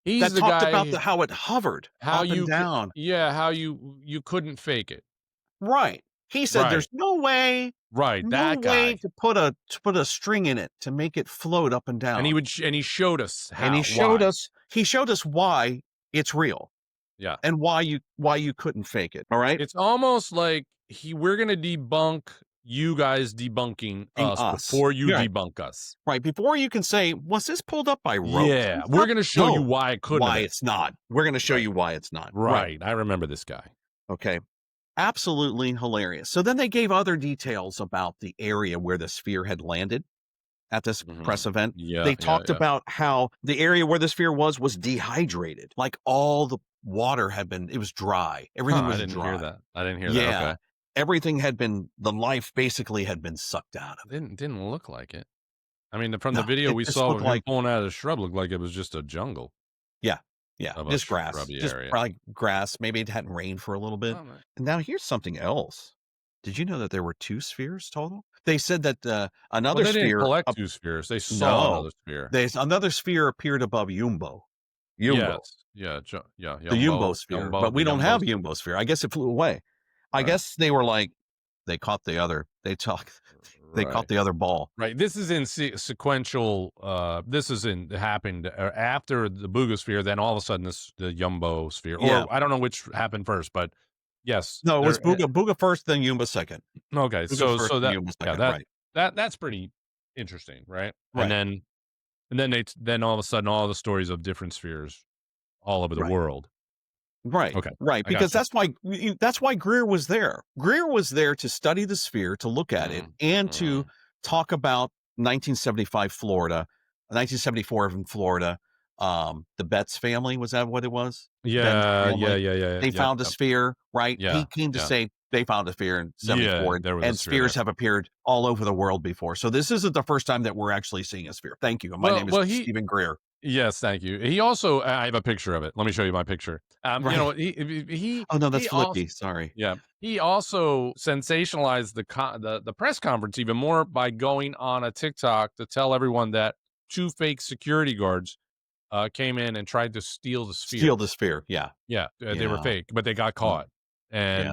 A: He's
E: that
A: the
E: talked
A: guy
E: about how it hovered up and down.
A: How you couldn't fake it.
E: Right. He said there's no way.
A: Right.
E: No way to put a string in it to make it float up and down.
A: And he showed us how.
E: And he showed us why it's real.
A: Yeah.
E: And why you couldn't fake it. All right.
A: It's almost like we're gonna debunk you guys debunking us before you debunk us.
E: Right. Before you can say, was this pulled up by rope?
A: Yeah. We're going to show you why it couldn't.
E: Why it's not. We're going to show you why it's not.
A: Right. I remember this guy.
E: Okay. Absolutely hilarious. So then they gave other details about the area where the sphere had landed at this press event.
A: Yeah.
E: They talked about how the area where the sphere was dehydrated. Like all the water it was dry. Everything was dry.
A: I didn't hear that. I didn't hear that. Okay.
E: Everything the life basically had been sucked out of it.
A: Didn't look like it. I mean, from the video we saw him pulling out of the shrub looked like it was just a jungle.
E: Yeah. Yeah. Just grass. Just
A: area.
E: probably grass. Maybe it hadn't rained for a little bit. And now here's something else. Did you know that there were 2 spheres total? They said that
A: Well,
E: another
A: they didn't
E: sphere,
A: collect 2 spheres. They saw
E: no,
A: another sphere.
E: another sphere appeared above Jumbo.
A: Yes. Yeah. Yeah.
E: The Jumbo
A: Jumbo.
E: sphere, but we
A: The
E: don't
A: Jumbo
E: have
A: sphere.
E: Jumbo sphere. I guess it flew away. I
A: Right.
E: guess they were like, they caught the other, they caught
A: Right.
E: the other ball.
A: Right. This is in sequential. This is happened after the Buga Sphere. Then all of a sudden, the Jumbo Sphere. Or
E: Yeah.
A: I don't know which happened first, but yes.
E: No, it was
A: there-
E: Buga first, then Jumbo second.
A: Okay.
E: Buga first,
A: So
E: then
A: that
E: Jumbo
A: yeah
E: second, right.
A: that's pretty interesting, right?
E: Right.
A: And then all of a sudden, all the stories of different spheres all over the
E: Right.
A: world.
E: Right.
A: Okay.
E: Right.
A: I
E: Because
A: gotcha.
E: that's why Greer was there. Greer was there to study the sphere, to look at it, and to talk about 1975 Florida, 1974 in Florida. The Betts family, was that what it was?
A: Yeah.
E: Ben's family. They found a sphere, right?
A: Yeah,
E: He came to
A: yeah.
E: say they found a sphere in 74,
A: there was a
E: and
A: sphere
E: spheres
A: there.
E: have appeared all over the world before. So this isn't the first time that we're actually seeing a sphere. Thank you. My name is Steven Greer.
A: Yes, thank you. He also, I have a picture of it. Let me show you my picture. You know, he.
E: Oh no, that's
A: he
E: Flippy. Sorry.
A: Yeah, he also sensationalized the press conference even more by going on a TikTok to tell everyone that 2 fake security guards came in and tried to steal the sphere.
E: Steal the sphere. Yeah.
A: Yeah, they were
E: Yeah.
A: fake, but they got caught. And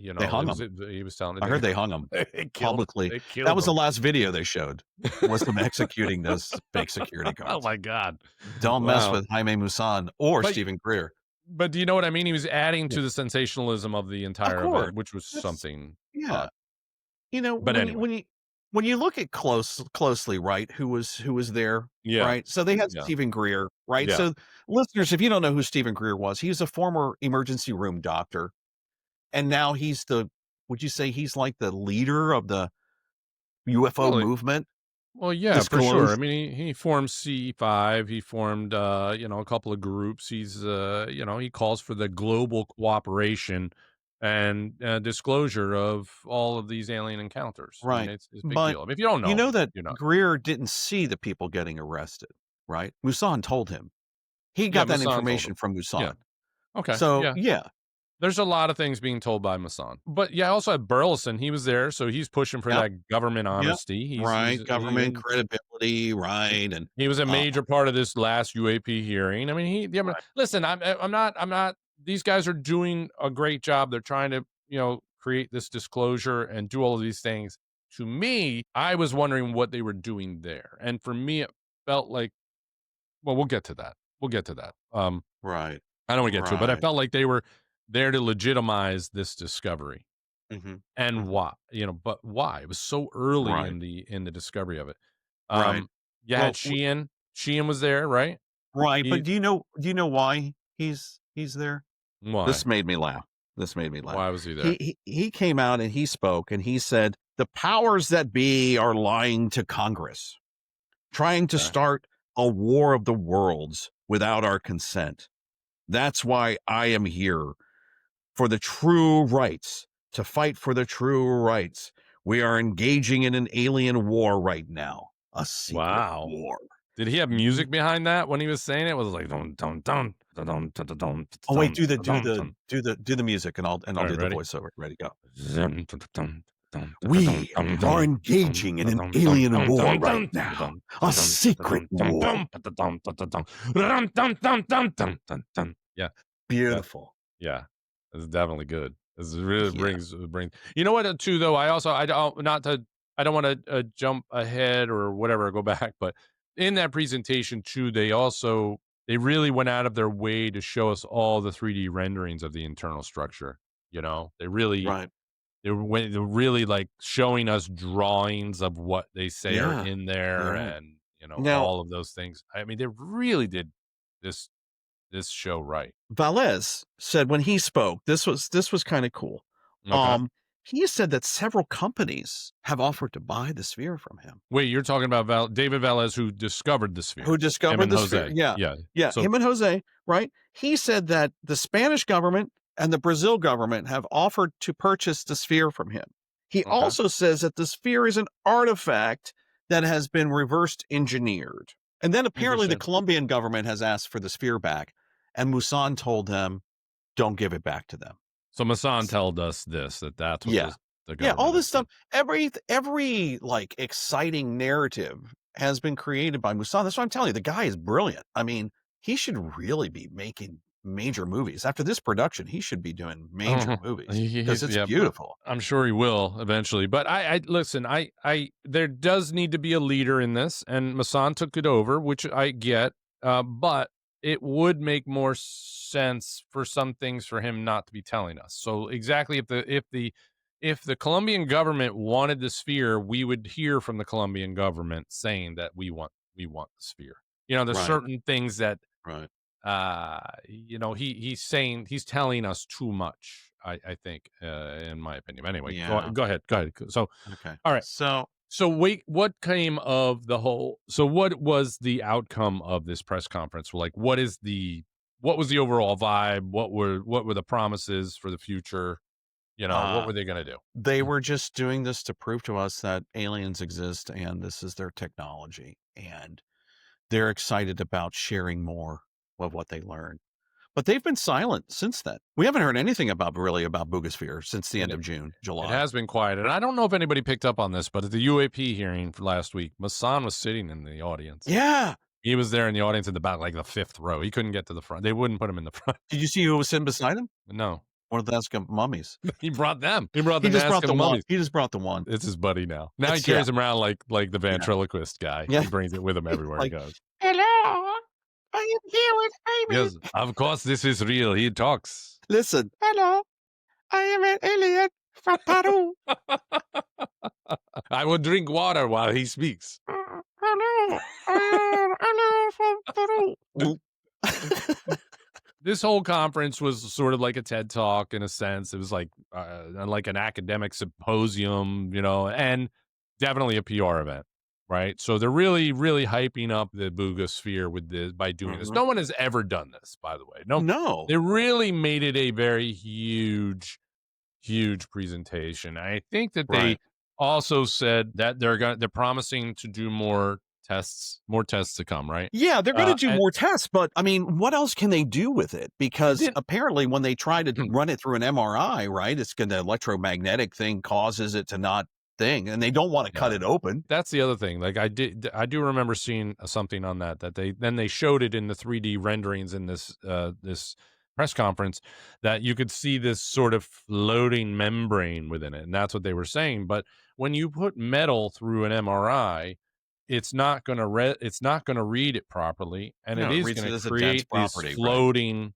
A: you know,
E: They hung
A: he was telling.
E: I heard they hung him publicly.
A: They killed
E: That was the
A: him.
E: last video they showed, was them executing those fake security guards.
A: Oh my God!
E: Don't mess
A: Wow.
E: with Jaime Maussan or
A: But-
E: Steven Greer.
A: But do you know what I mean? He was adding to the sensationalism of the entire
E: course.
A: event, which was something.
E: Yeah. You know,
A: But anyway.
E: when you look at closely, right, who was there,
A: Yeah.
E: right? So they had
A: Yeah.
E: Steven Greer, right?
A: Yeah.
E: So listeners, if you don't know who Steven Greer was, he's a former emergency room doctor. And now would you say he's like the leader of the UFO
A: Well,
E: movement?
A: Well, yeah, for sure.
E: Disclosed.
A: I mean, he formed C5. He formed, you know, a couple of groups. He's, you know, he calls for the global cooperation and disclosure of all of these alien encounters. I mean,
E: Right.
A: it's a big
E: But
A: deal. I mean, if you don't know,
E: You know that
A: you know.
E: Greer didn't see the people getting arrested, right? Maussan told him. He got that
A: Maussan told
E: information
A: him.
E: from Maussan.
A: Yeah. Okay.
E: So,
A: yeah. There's a lot of things being told by Masson. But yeah, I also had Burlison. He was there, so he's pushing for that government honesty. He's
E: government credibility, right? And
A: he was a major part of this last UAP hearing. I mean, listen, I'm not. These guys are doing a great job. They're trying to, you know, create this disclosure and do all of these things. To me, I was wondering what they were doing there, and for me, it felt like, well, we'll get to that.
E: right.
A: I don't want to get to it, but I
E: Right.
A: felt like they were there to legitimize this discovery.
E: Mm-hmm.
A: And why, you know, but why? It was so early
E: Right.
A: in the discovery of it.
E: Right.
A: You had Sheehan was there, right?
E: Right.
A: He-
E: But do you know why he's there?
A: Why?
E: This made me laugh.
A: Why was he there?
E: He came out and he spoke and he said, the powers that be are lying to Congress, trying to
A: Okay.
E: start a war of the worlds without our consent. That's why I am here, for the true rights, to fight for the true rights. We are engaging in an alien war right now. A secret
A: Wow.
E: war.
A: Did he have music behind that when he was saying it? Was it like dun dun dun dun dun dun dun dun?
E: Oh wait, do the music and I'll
A: All
E: do
A: right,
E: the
A: ready?
E: voiceover. Ready, go.
A: We
E: are engaging in an alien war right now. A secret war.
A: Yeah.
E: Beautiful.
A: Yeah, it's definitely good. This really brings. You know what? Too though, I don't want to jump ahead or whatever, go back, but in that presentation too, they really went out of their way to show us all the 3D renderings of the internal structure. You know, they really,
E: Right.
A: they're really like showing us drawings of what they say are in there,
E: Yeah.
A: and you know,
E: Now-
A: all of those things. I mean, they really did this show right.
E: Valles said when he spoke, this was kind of cool.
A: Okay.
E: He said that several companies have offered to buy the sphere from him.
A: Wait, you're talking about David Valles, who discovered the sphere.
E: Who
A: Him
E: discovered
A: and
E: the
A: Jose.
E: sphere? Yeah.
A: Yeah.
E: So, him and Jose, right? He said that the Spanish government and the Brazil government have offered to purchase the sphere from him. He
A: Okay.
E: also says that the sphere is an artifact that has been reversed engineered. And then apparently the
A: Interesting.
E: Colombian government has asked for the sphere back, and Maussan told them, don't give it back to them.
A: So Masson told us that's what
E: Yeah.
A: the
E: Yeah, all
A: government
E: this
A: has
E: stuff, every like exciting narrative has been created by Maussan. That's what I'm telling you. The guy is brilliant. I mean, he should really be making major movies. After this production, he should be doing major movies because it's beautiful.
A: I'm sure he will eventually. But I listen, there does need to be a leader in this, and Maussan took it over, which I get. But it would make more sense for some things for him not to be telling us. So exactly if the Colombian government wanted the sphere, we would hear from the Colombian government saying that we want the sphere. You know, there's
D: Right.
A: certain things that
D: Right.
A: you know, he's telling us too much, I think, in my opinion. Anyway,
D: Yeah.
A: go ahead. So
D: Okay.
A: all right. So wait, what came of the whole? So what was the outcome of this press conference? Like, what was the overall vibe? What were the promises for the future? You know, what were they going to do?
E: They were just doing this to prove to us that aliens exist and this is their technology. And they're excited about sharing more of what they learned. But they've been silent since then. We haven't heard anything about Buga Sphere since the end of June, July.
A: It has been quiet. And I don't know if anybody picked up on this, but at the UAP hearing for last week, Maussan was sitting in the audience.
E: Yeah.
A: He was there in the audience at about like the 5th row. He couldn't get to the front. They wouldn't put him in the front.
E: Did you see who was sitting beside him?
A: No.
E: One of the Nazca mummies.
A: He brought them. He brought
E: He
A: the
E: just brought
A: Nazca
E: the one.
A: mummies.
E: He just brought the one.
A: It's his buddy now. Now he carries him around like the ventriloquist guy.
E: Yeah.
A: He brings it with him everywhere he goes.
B: Hello, I am here with Amy.
A: Yes, of course this is real. He talks.
E: Listen.
B: Hello, I am an alien from Peru.
A: I will drink water while he speaks.
B: Hello, I am an alien from Peru.
A: This whole conference was sort of like a TED Talk in a sense. It was like an academic symposium, you know, and definitely a PR event, right? So they're really, really hyping up the Buga Sphere by doing this. No one has ever done this, by the way. No. They really made it a very huge presentation. I think that they also said that they're promising to do more tests to come, right?
E: Yeah, they're going to do more tests, but I mean, what else can they do with it? Because apparently when they try to run it through an MRI, right, it's going to electromagnetic thing causes it to not thing, and they don't want to cut it open.
A: That's the other thing. Like I do remember seeing something on that they showed it in the 3D renderings in this press conference that you could see this sort of floating membrane within it, and that's what they were saying. But when you put metal through an MRI, it's not going to read it properly, and it is going to create these floating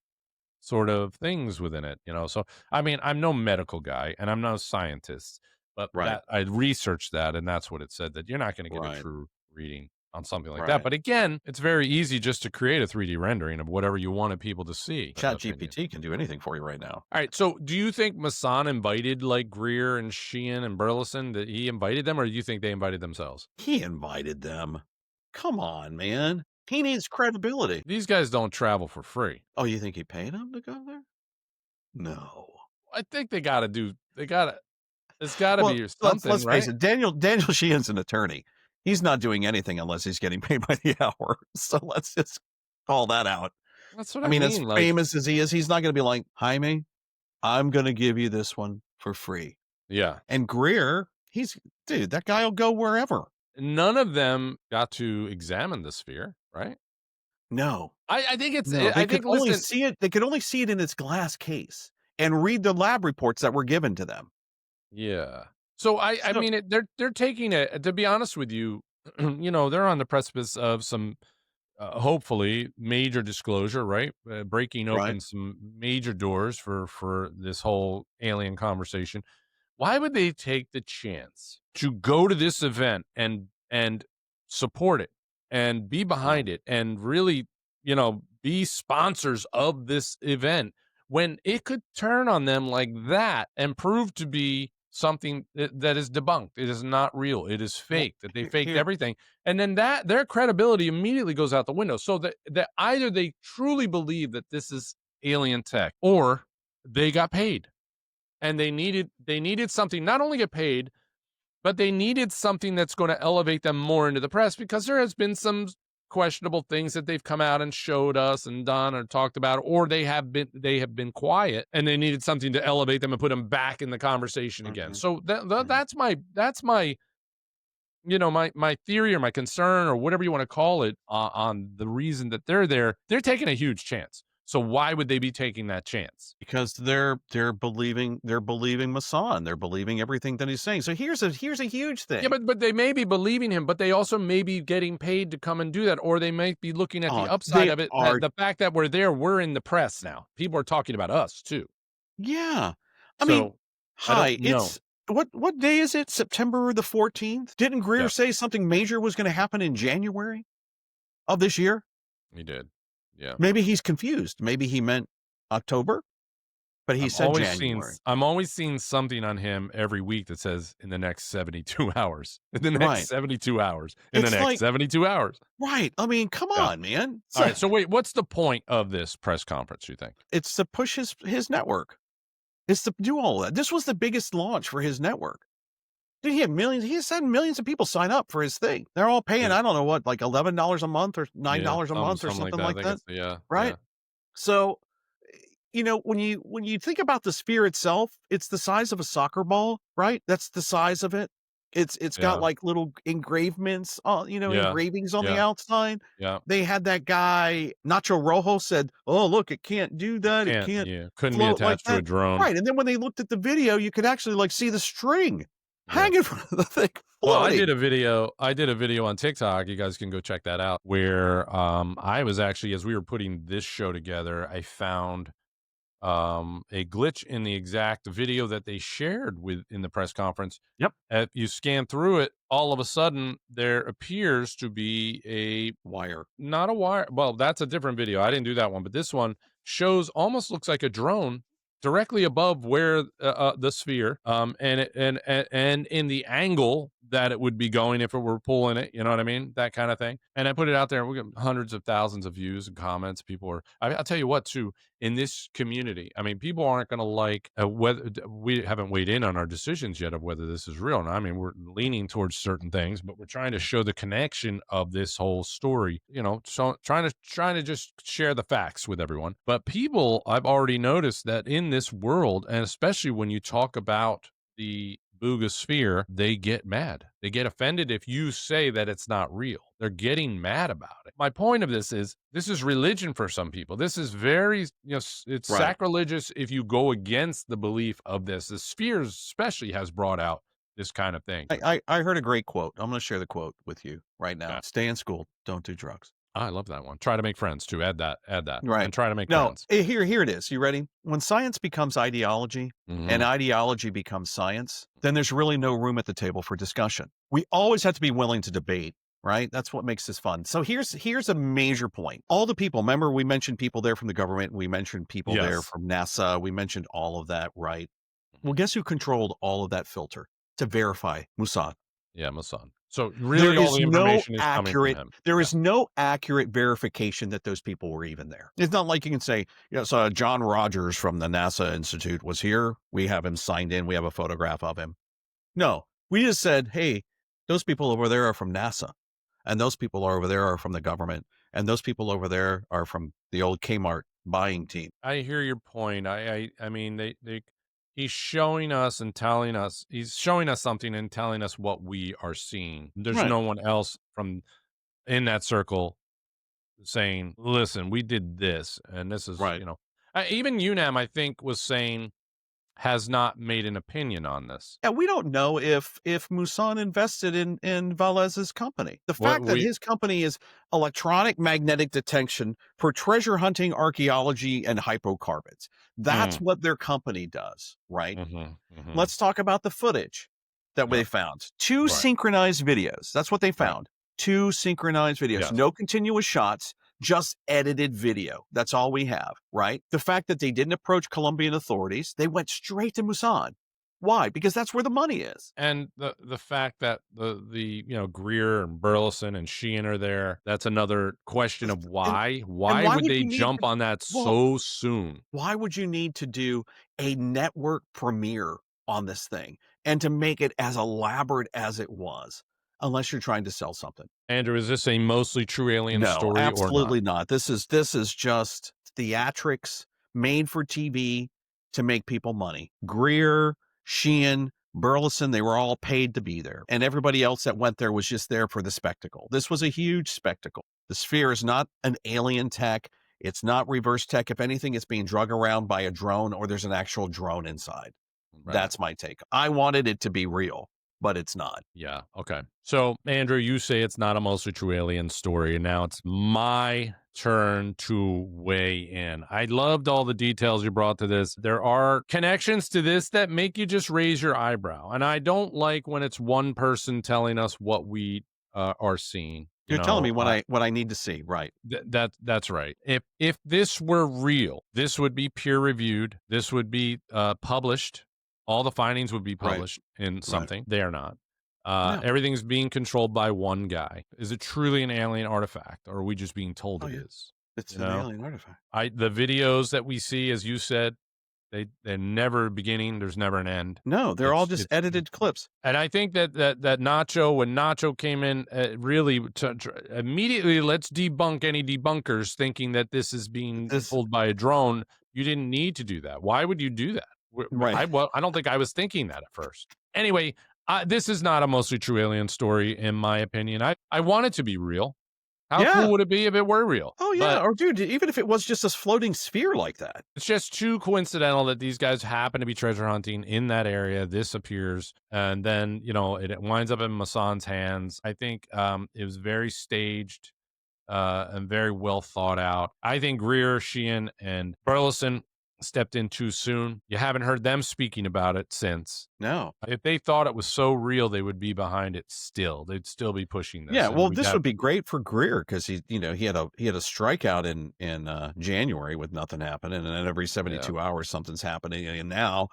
A: sort of things within it, you know. So I mean, I'm no medical guy and I'm no scientist, but I researched that, and that's what it said, that you're not going to get a true reading on something like that. But again, it's very easy just to create a 3D rendering of whatever you wanted people to see.
E: ChatGPT can do anything for you right now.
A: All right. So do you think Maussan invited like Greer and Sheehan and Burlison, that he invited them, or do you think they invited themselves?
E: He invited them. Come on, man. He needs credibility.
A: These guys don't travel for free.
E: Oh, you think he paid them to go there? No.
A: I think it's got to be something,
E: let's
A: right?
E: face it. Daniel Sheehan's an attorney. He's not doing anything unless he's getting paid by the hour. So let's just call that out.
A: That's what
E: I mean. As famous as he is, he's not going to be like, Jaime, I'm going to give you this one for free.
A: Yeah.
E: And Greer, that guy will go wherever.
A: None of them got to examine the sphere, right?
E: No.
A: I think it's...
E: No, they could only see it. They could only see it in its glass case and read the lab reports that were given to them.
A: Yeah. So I mean, they're taking it, to be honest with you, you know, they're on the precipice of some, hopefully major disclosure, right? Breaking open some major doors for this whole alien conversation. Why would they take the chance to go to this event and support it and be behind it and really, you know, be sponsors of this event when it could turn on them like that and prove to be something that is debunked? It is not real. It is fake, that they faked everything. And then their credibility immediately goes out the window. So that either they truly believe that this is alien tech, or they got paid and they needed something, not only get paid, but they needed something that's going to elevate them more into the press, because there has been some questionable things that they've come out and showed us and done or talked about, or they have been quiet and they needed something to elevate them and put them back in the conversation again. So that's my my theory or my concern or whatever you want to call it on the reason that they're there. They're taking a huge chance. So why would they be taking that chance?
E: Because they're believing Maussan. They're believing everything that he's saying. So here's a huge thing.
A: Yeah, but they may be believing him, but they also may be getting paid to come and do that, or they may be looking at the upside of it. The fact that we're there, we're in the press now. People are talking about us too.
E: Yeah, I mean, it's what day is it? September the 14th. Didn't Greer say something major was going to happen in January of this year?
A: He did. Yeah.
E: Maybe he's confused. Maybe he meant October, but he said January.
A: I'm always seeing something on him every week that says in the next 72 hours, in the next 72 hours, in the next 72 hours.
E: Right. I mean, come on, man.
A: All right. So wait, what's the point of this press conference, you think?
E: It's to push his network. It's to do all that. This was the biggest launch for his network. Dude, he had millions. He had millions of people sign up for his thing. They're all paying, I don't know what, like $11 a month or $9 a month or something like that. Right. Yeah. So, when you think about the sphere itself, it's the size of a soccer ball, right? That's the size of it. It's got like little engravements, engravings on the outside.
A: Yeah.
E: They had that guy, Nacho Rojo, said, "Oh, look, it can't do that. It can't.
A: Couldn't be attached to a drone."
E: Right. And then when they looked at the video, you could actually see the string hanging from the thing.
A: Well, I did a video on TikTok. You guys can go check that out. Where I was actually, as we were putting this show together, I found a glitch in the exact video that they shared in the press conference.
E: Yep.
A: If you scan through it, all of a sudden there appears to be a
E: wire.
A: Not a wire. Well, that's a different video. I didn't do that one, but this one almost looks like a drone directly above where the sphere, and in the angle that it would be going if it were pulling it, you know what I mean? That kind of thing. And I put it out there and we get hundreds of thousands of views and comments. People are, I'll tell you what too, in this community, I mean, people aren't going to like whether we haven't weighed in on our decisions yet of whether this is real. And I mean, we're leaning towards certain things, but we're trying to show the connection of this whole story, so trying to just share the facts with everyone. But people, I've already noticed that in this world, and especially when you talk about the Buga Sphere, they get mad. They get offended if you say that it's not real. They're getting mad about it. My point of this is religion for some people. This is very, it's sacrilegious if you go against the belief of this. The Sphere especially has brought out this kind of thing.
E: I heard a great quote. I'm going to share the quote with you right now. Stay in school. Don't do drugs.
A: I love that one. Try to make friends too. Add that.
E: Right.
A: And try to make friends.
E: Here it is. You ready? When science becomes ideology and ideology becomes science, then there's really no room at the table for discussion. We always have to be willing to debate, right? That's what makes this fun. So here's a major point. All the people, remember we mentioned people there from the government. We mentioned people there from NASA. We mentioned all of that, right? Well, guess who controlled all of that filter to verify Maussan?
A: Yeah, Mausson. So really all the information is coming from him.
E: There is no accurate verification that those people were even there. It's not like you can say, so John Rogers from the NASA Institute was here. We have him signed in. We have a photograph of him. No, we just said, hey, those people over there are from NASA. And those people over there are from the government. And those people over there are from the old Kmart buying team.
A: I hear your point. I mean, he's showing us and telling us, he's showing us something and telling us what we are seeing. There's no one else from in that circle saying, listen, we did this. And this is, even UNAM, I think, was saying, has not made an opinion on this.
E: Yeah, we don't know if Maussan invested in Valez's company. The fact that his company is electronic magnetic detection for treasure hunting, archaeology, and hydrocarbons. That's what their company does, right? Let's talk about the footage that they found. Two synchronized videos. That's what they found. Two synchronized videos.
A: Yes.
E: No continuous shots. Just edited video. That's all we have, right? The fact that they didn't approach Colombian authorities, they went straight to Maussan. Why? Because that's where the money is.
A: And the fact that the Greer and Burlison and Sheehan are there, that's another question of why. Why would they jump on that so soon?
E: Why would you need to do a network premiere on this thing and to make it as elaborate as it was? unless you're trying to sell something.
A: Andrew, is this a mostly true alien
E: No,
A: story
E: absolutely
A: or not?
E: not. This is just theatrics made for TV to make people money. Greer, Sheehan, Burlison, they were all paid to be there. And everybody else that went there was just there for the spectacle. This was a huge spectacle. The sphere is not an alien tech. It's not reverse tech. If anything, it's being drug around by a drone or there's an actual drone inside.
A: Right.
E: That's my take. I wanted it to be real, but it's not.
A: Yeah. Okay. So, Andrew, you say it's not a mostly true alien story, and now it's my turn to weigh in. I loved all the details you brought to this. There are connections to this that make you just raise your eyebrow, and I don't like when it's one person telling us what we are seeing.
E: You're telling me what I need to see, right?
A: That's right. If this were real, this would be peer reviewed. This would be published. All the findings would be published in something. Right. They are not. No. Everything's being controlled by one guy. Is it truly an alien artifact, or are we just being told it is?
E: It's an alien artifact.
A: The videos that we see, as you said, they're never beginning. There's never an end.
E: No, they're all just edited clips.
A: And I think that Nacho, when Nacho came in, really immediately, let's debunk any debunkers thinking that this is being pulled by a drone. You didn't need to do that. Why would you do that? Right. I don't think I was thinking that at first. Anyway, this is not a mostly true alien story, in my opinion. I want it to be real. How cool would it be if it were real?
E: Oh, yeah. Or, dude, even if it was just a floating sphere like that.
A: It's just too coincidental that these guys happen to be treasure hunting in that area. This appears, and then, it winds up in Masson's hands. I think it was very staged and very well thought out. I think Greer, Sheehan, and Burlison stepped in too soon. You haven't heard them speaking about it since.
E: No.
A: If they thought it was so real, they would be behind it still. They'd still be pushing this.
E: Yeah, well, this would be great for Greer because he had a strikeout in January with nothing happening, and then every 72 hours something's happening. And now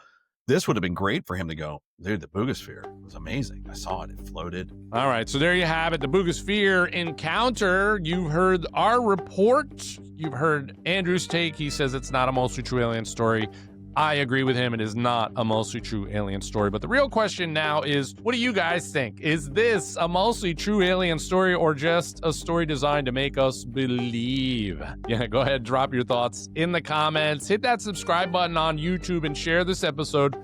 E: this would have been great for him to go, dude, the Buga Sphere was amazing. I saw it. It floated.
A: All right, so there you have it, the Buga Sphere encounter. You've heard our report. You've heard Andrew's take. He says it's not a mostly true alien story. I agree with him. It is not a mostly true alien story. But the real question now is, what do you guys think? Is this a mostly true alien story or just a story designed to make us believe? Yeah, go ahead, drop your thoughts in the comments. Hit that subscribe button on YouTube and share this episode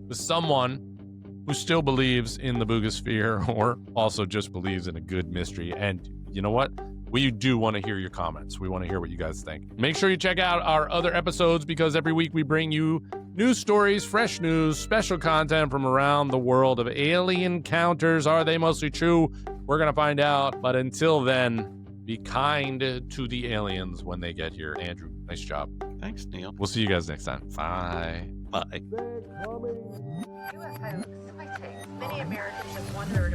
A: with someone who still believes in the Buga Sphere or also just believes in a good mystery. And you know what? We do want to hear your comments. We want to hear what you guys think. Make sure you check out our other episodes because every week we bring you news stories, fresh news, special content from around the world of alien encounters. Are they mostly true? We're going to find out. But until then, be kind to the aliens when they get here. Andrew, nice job.
E: Thanks, Neal.
A: We'll see you guys next time. Bye.
E: Bye.
B: UFOs, I think. Many Americans have wondered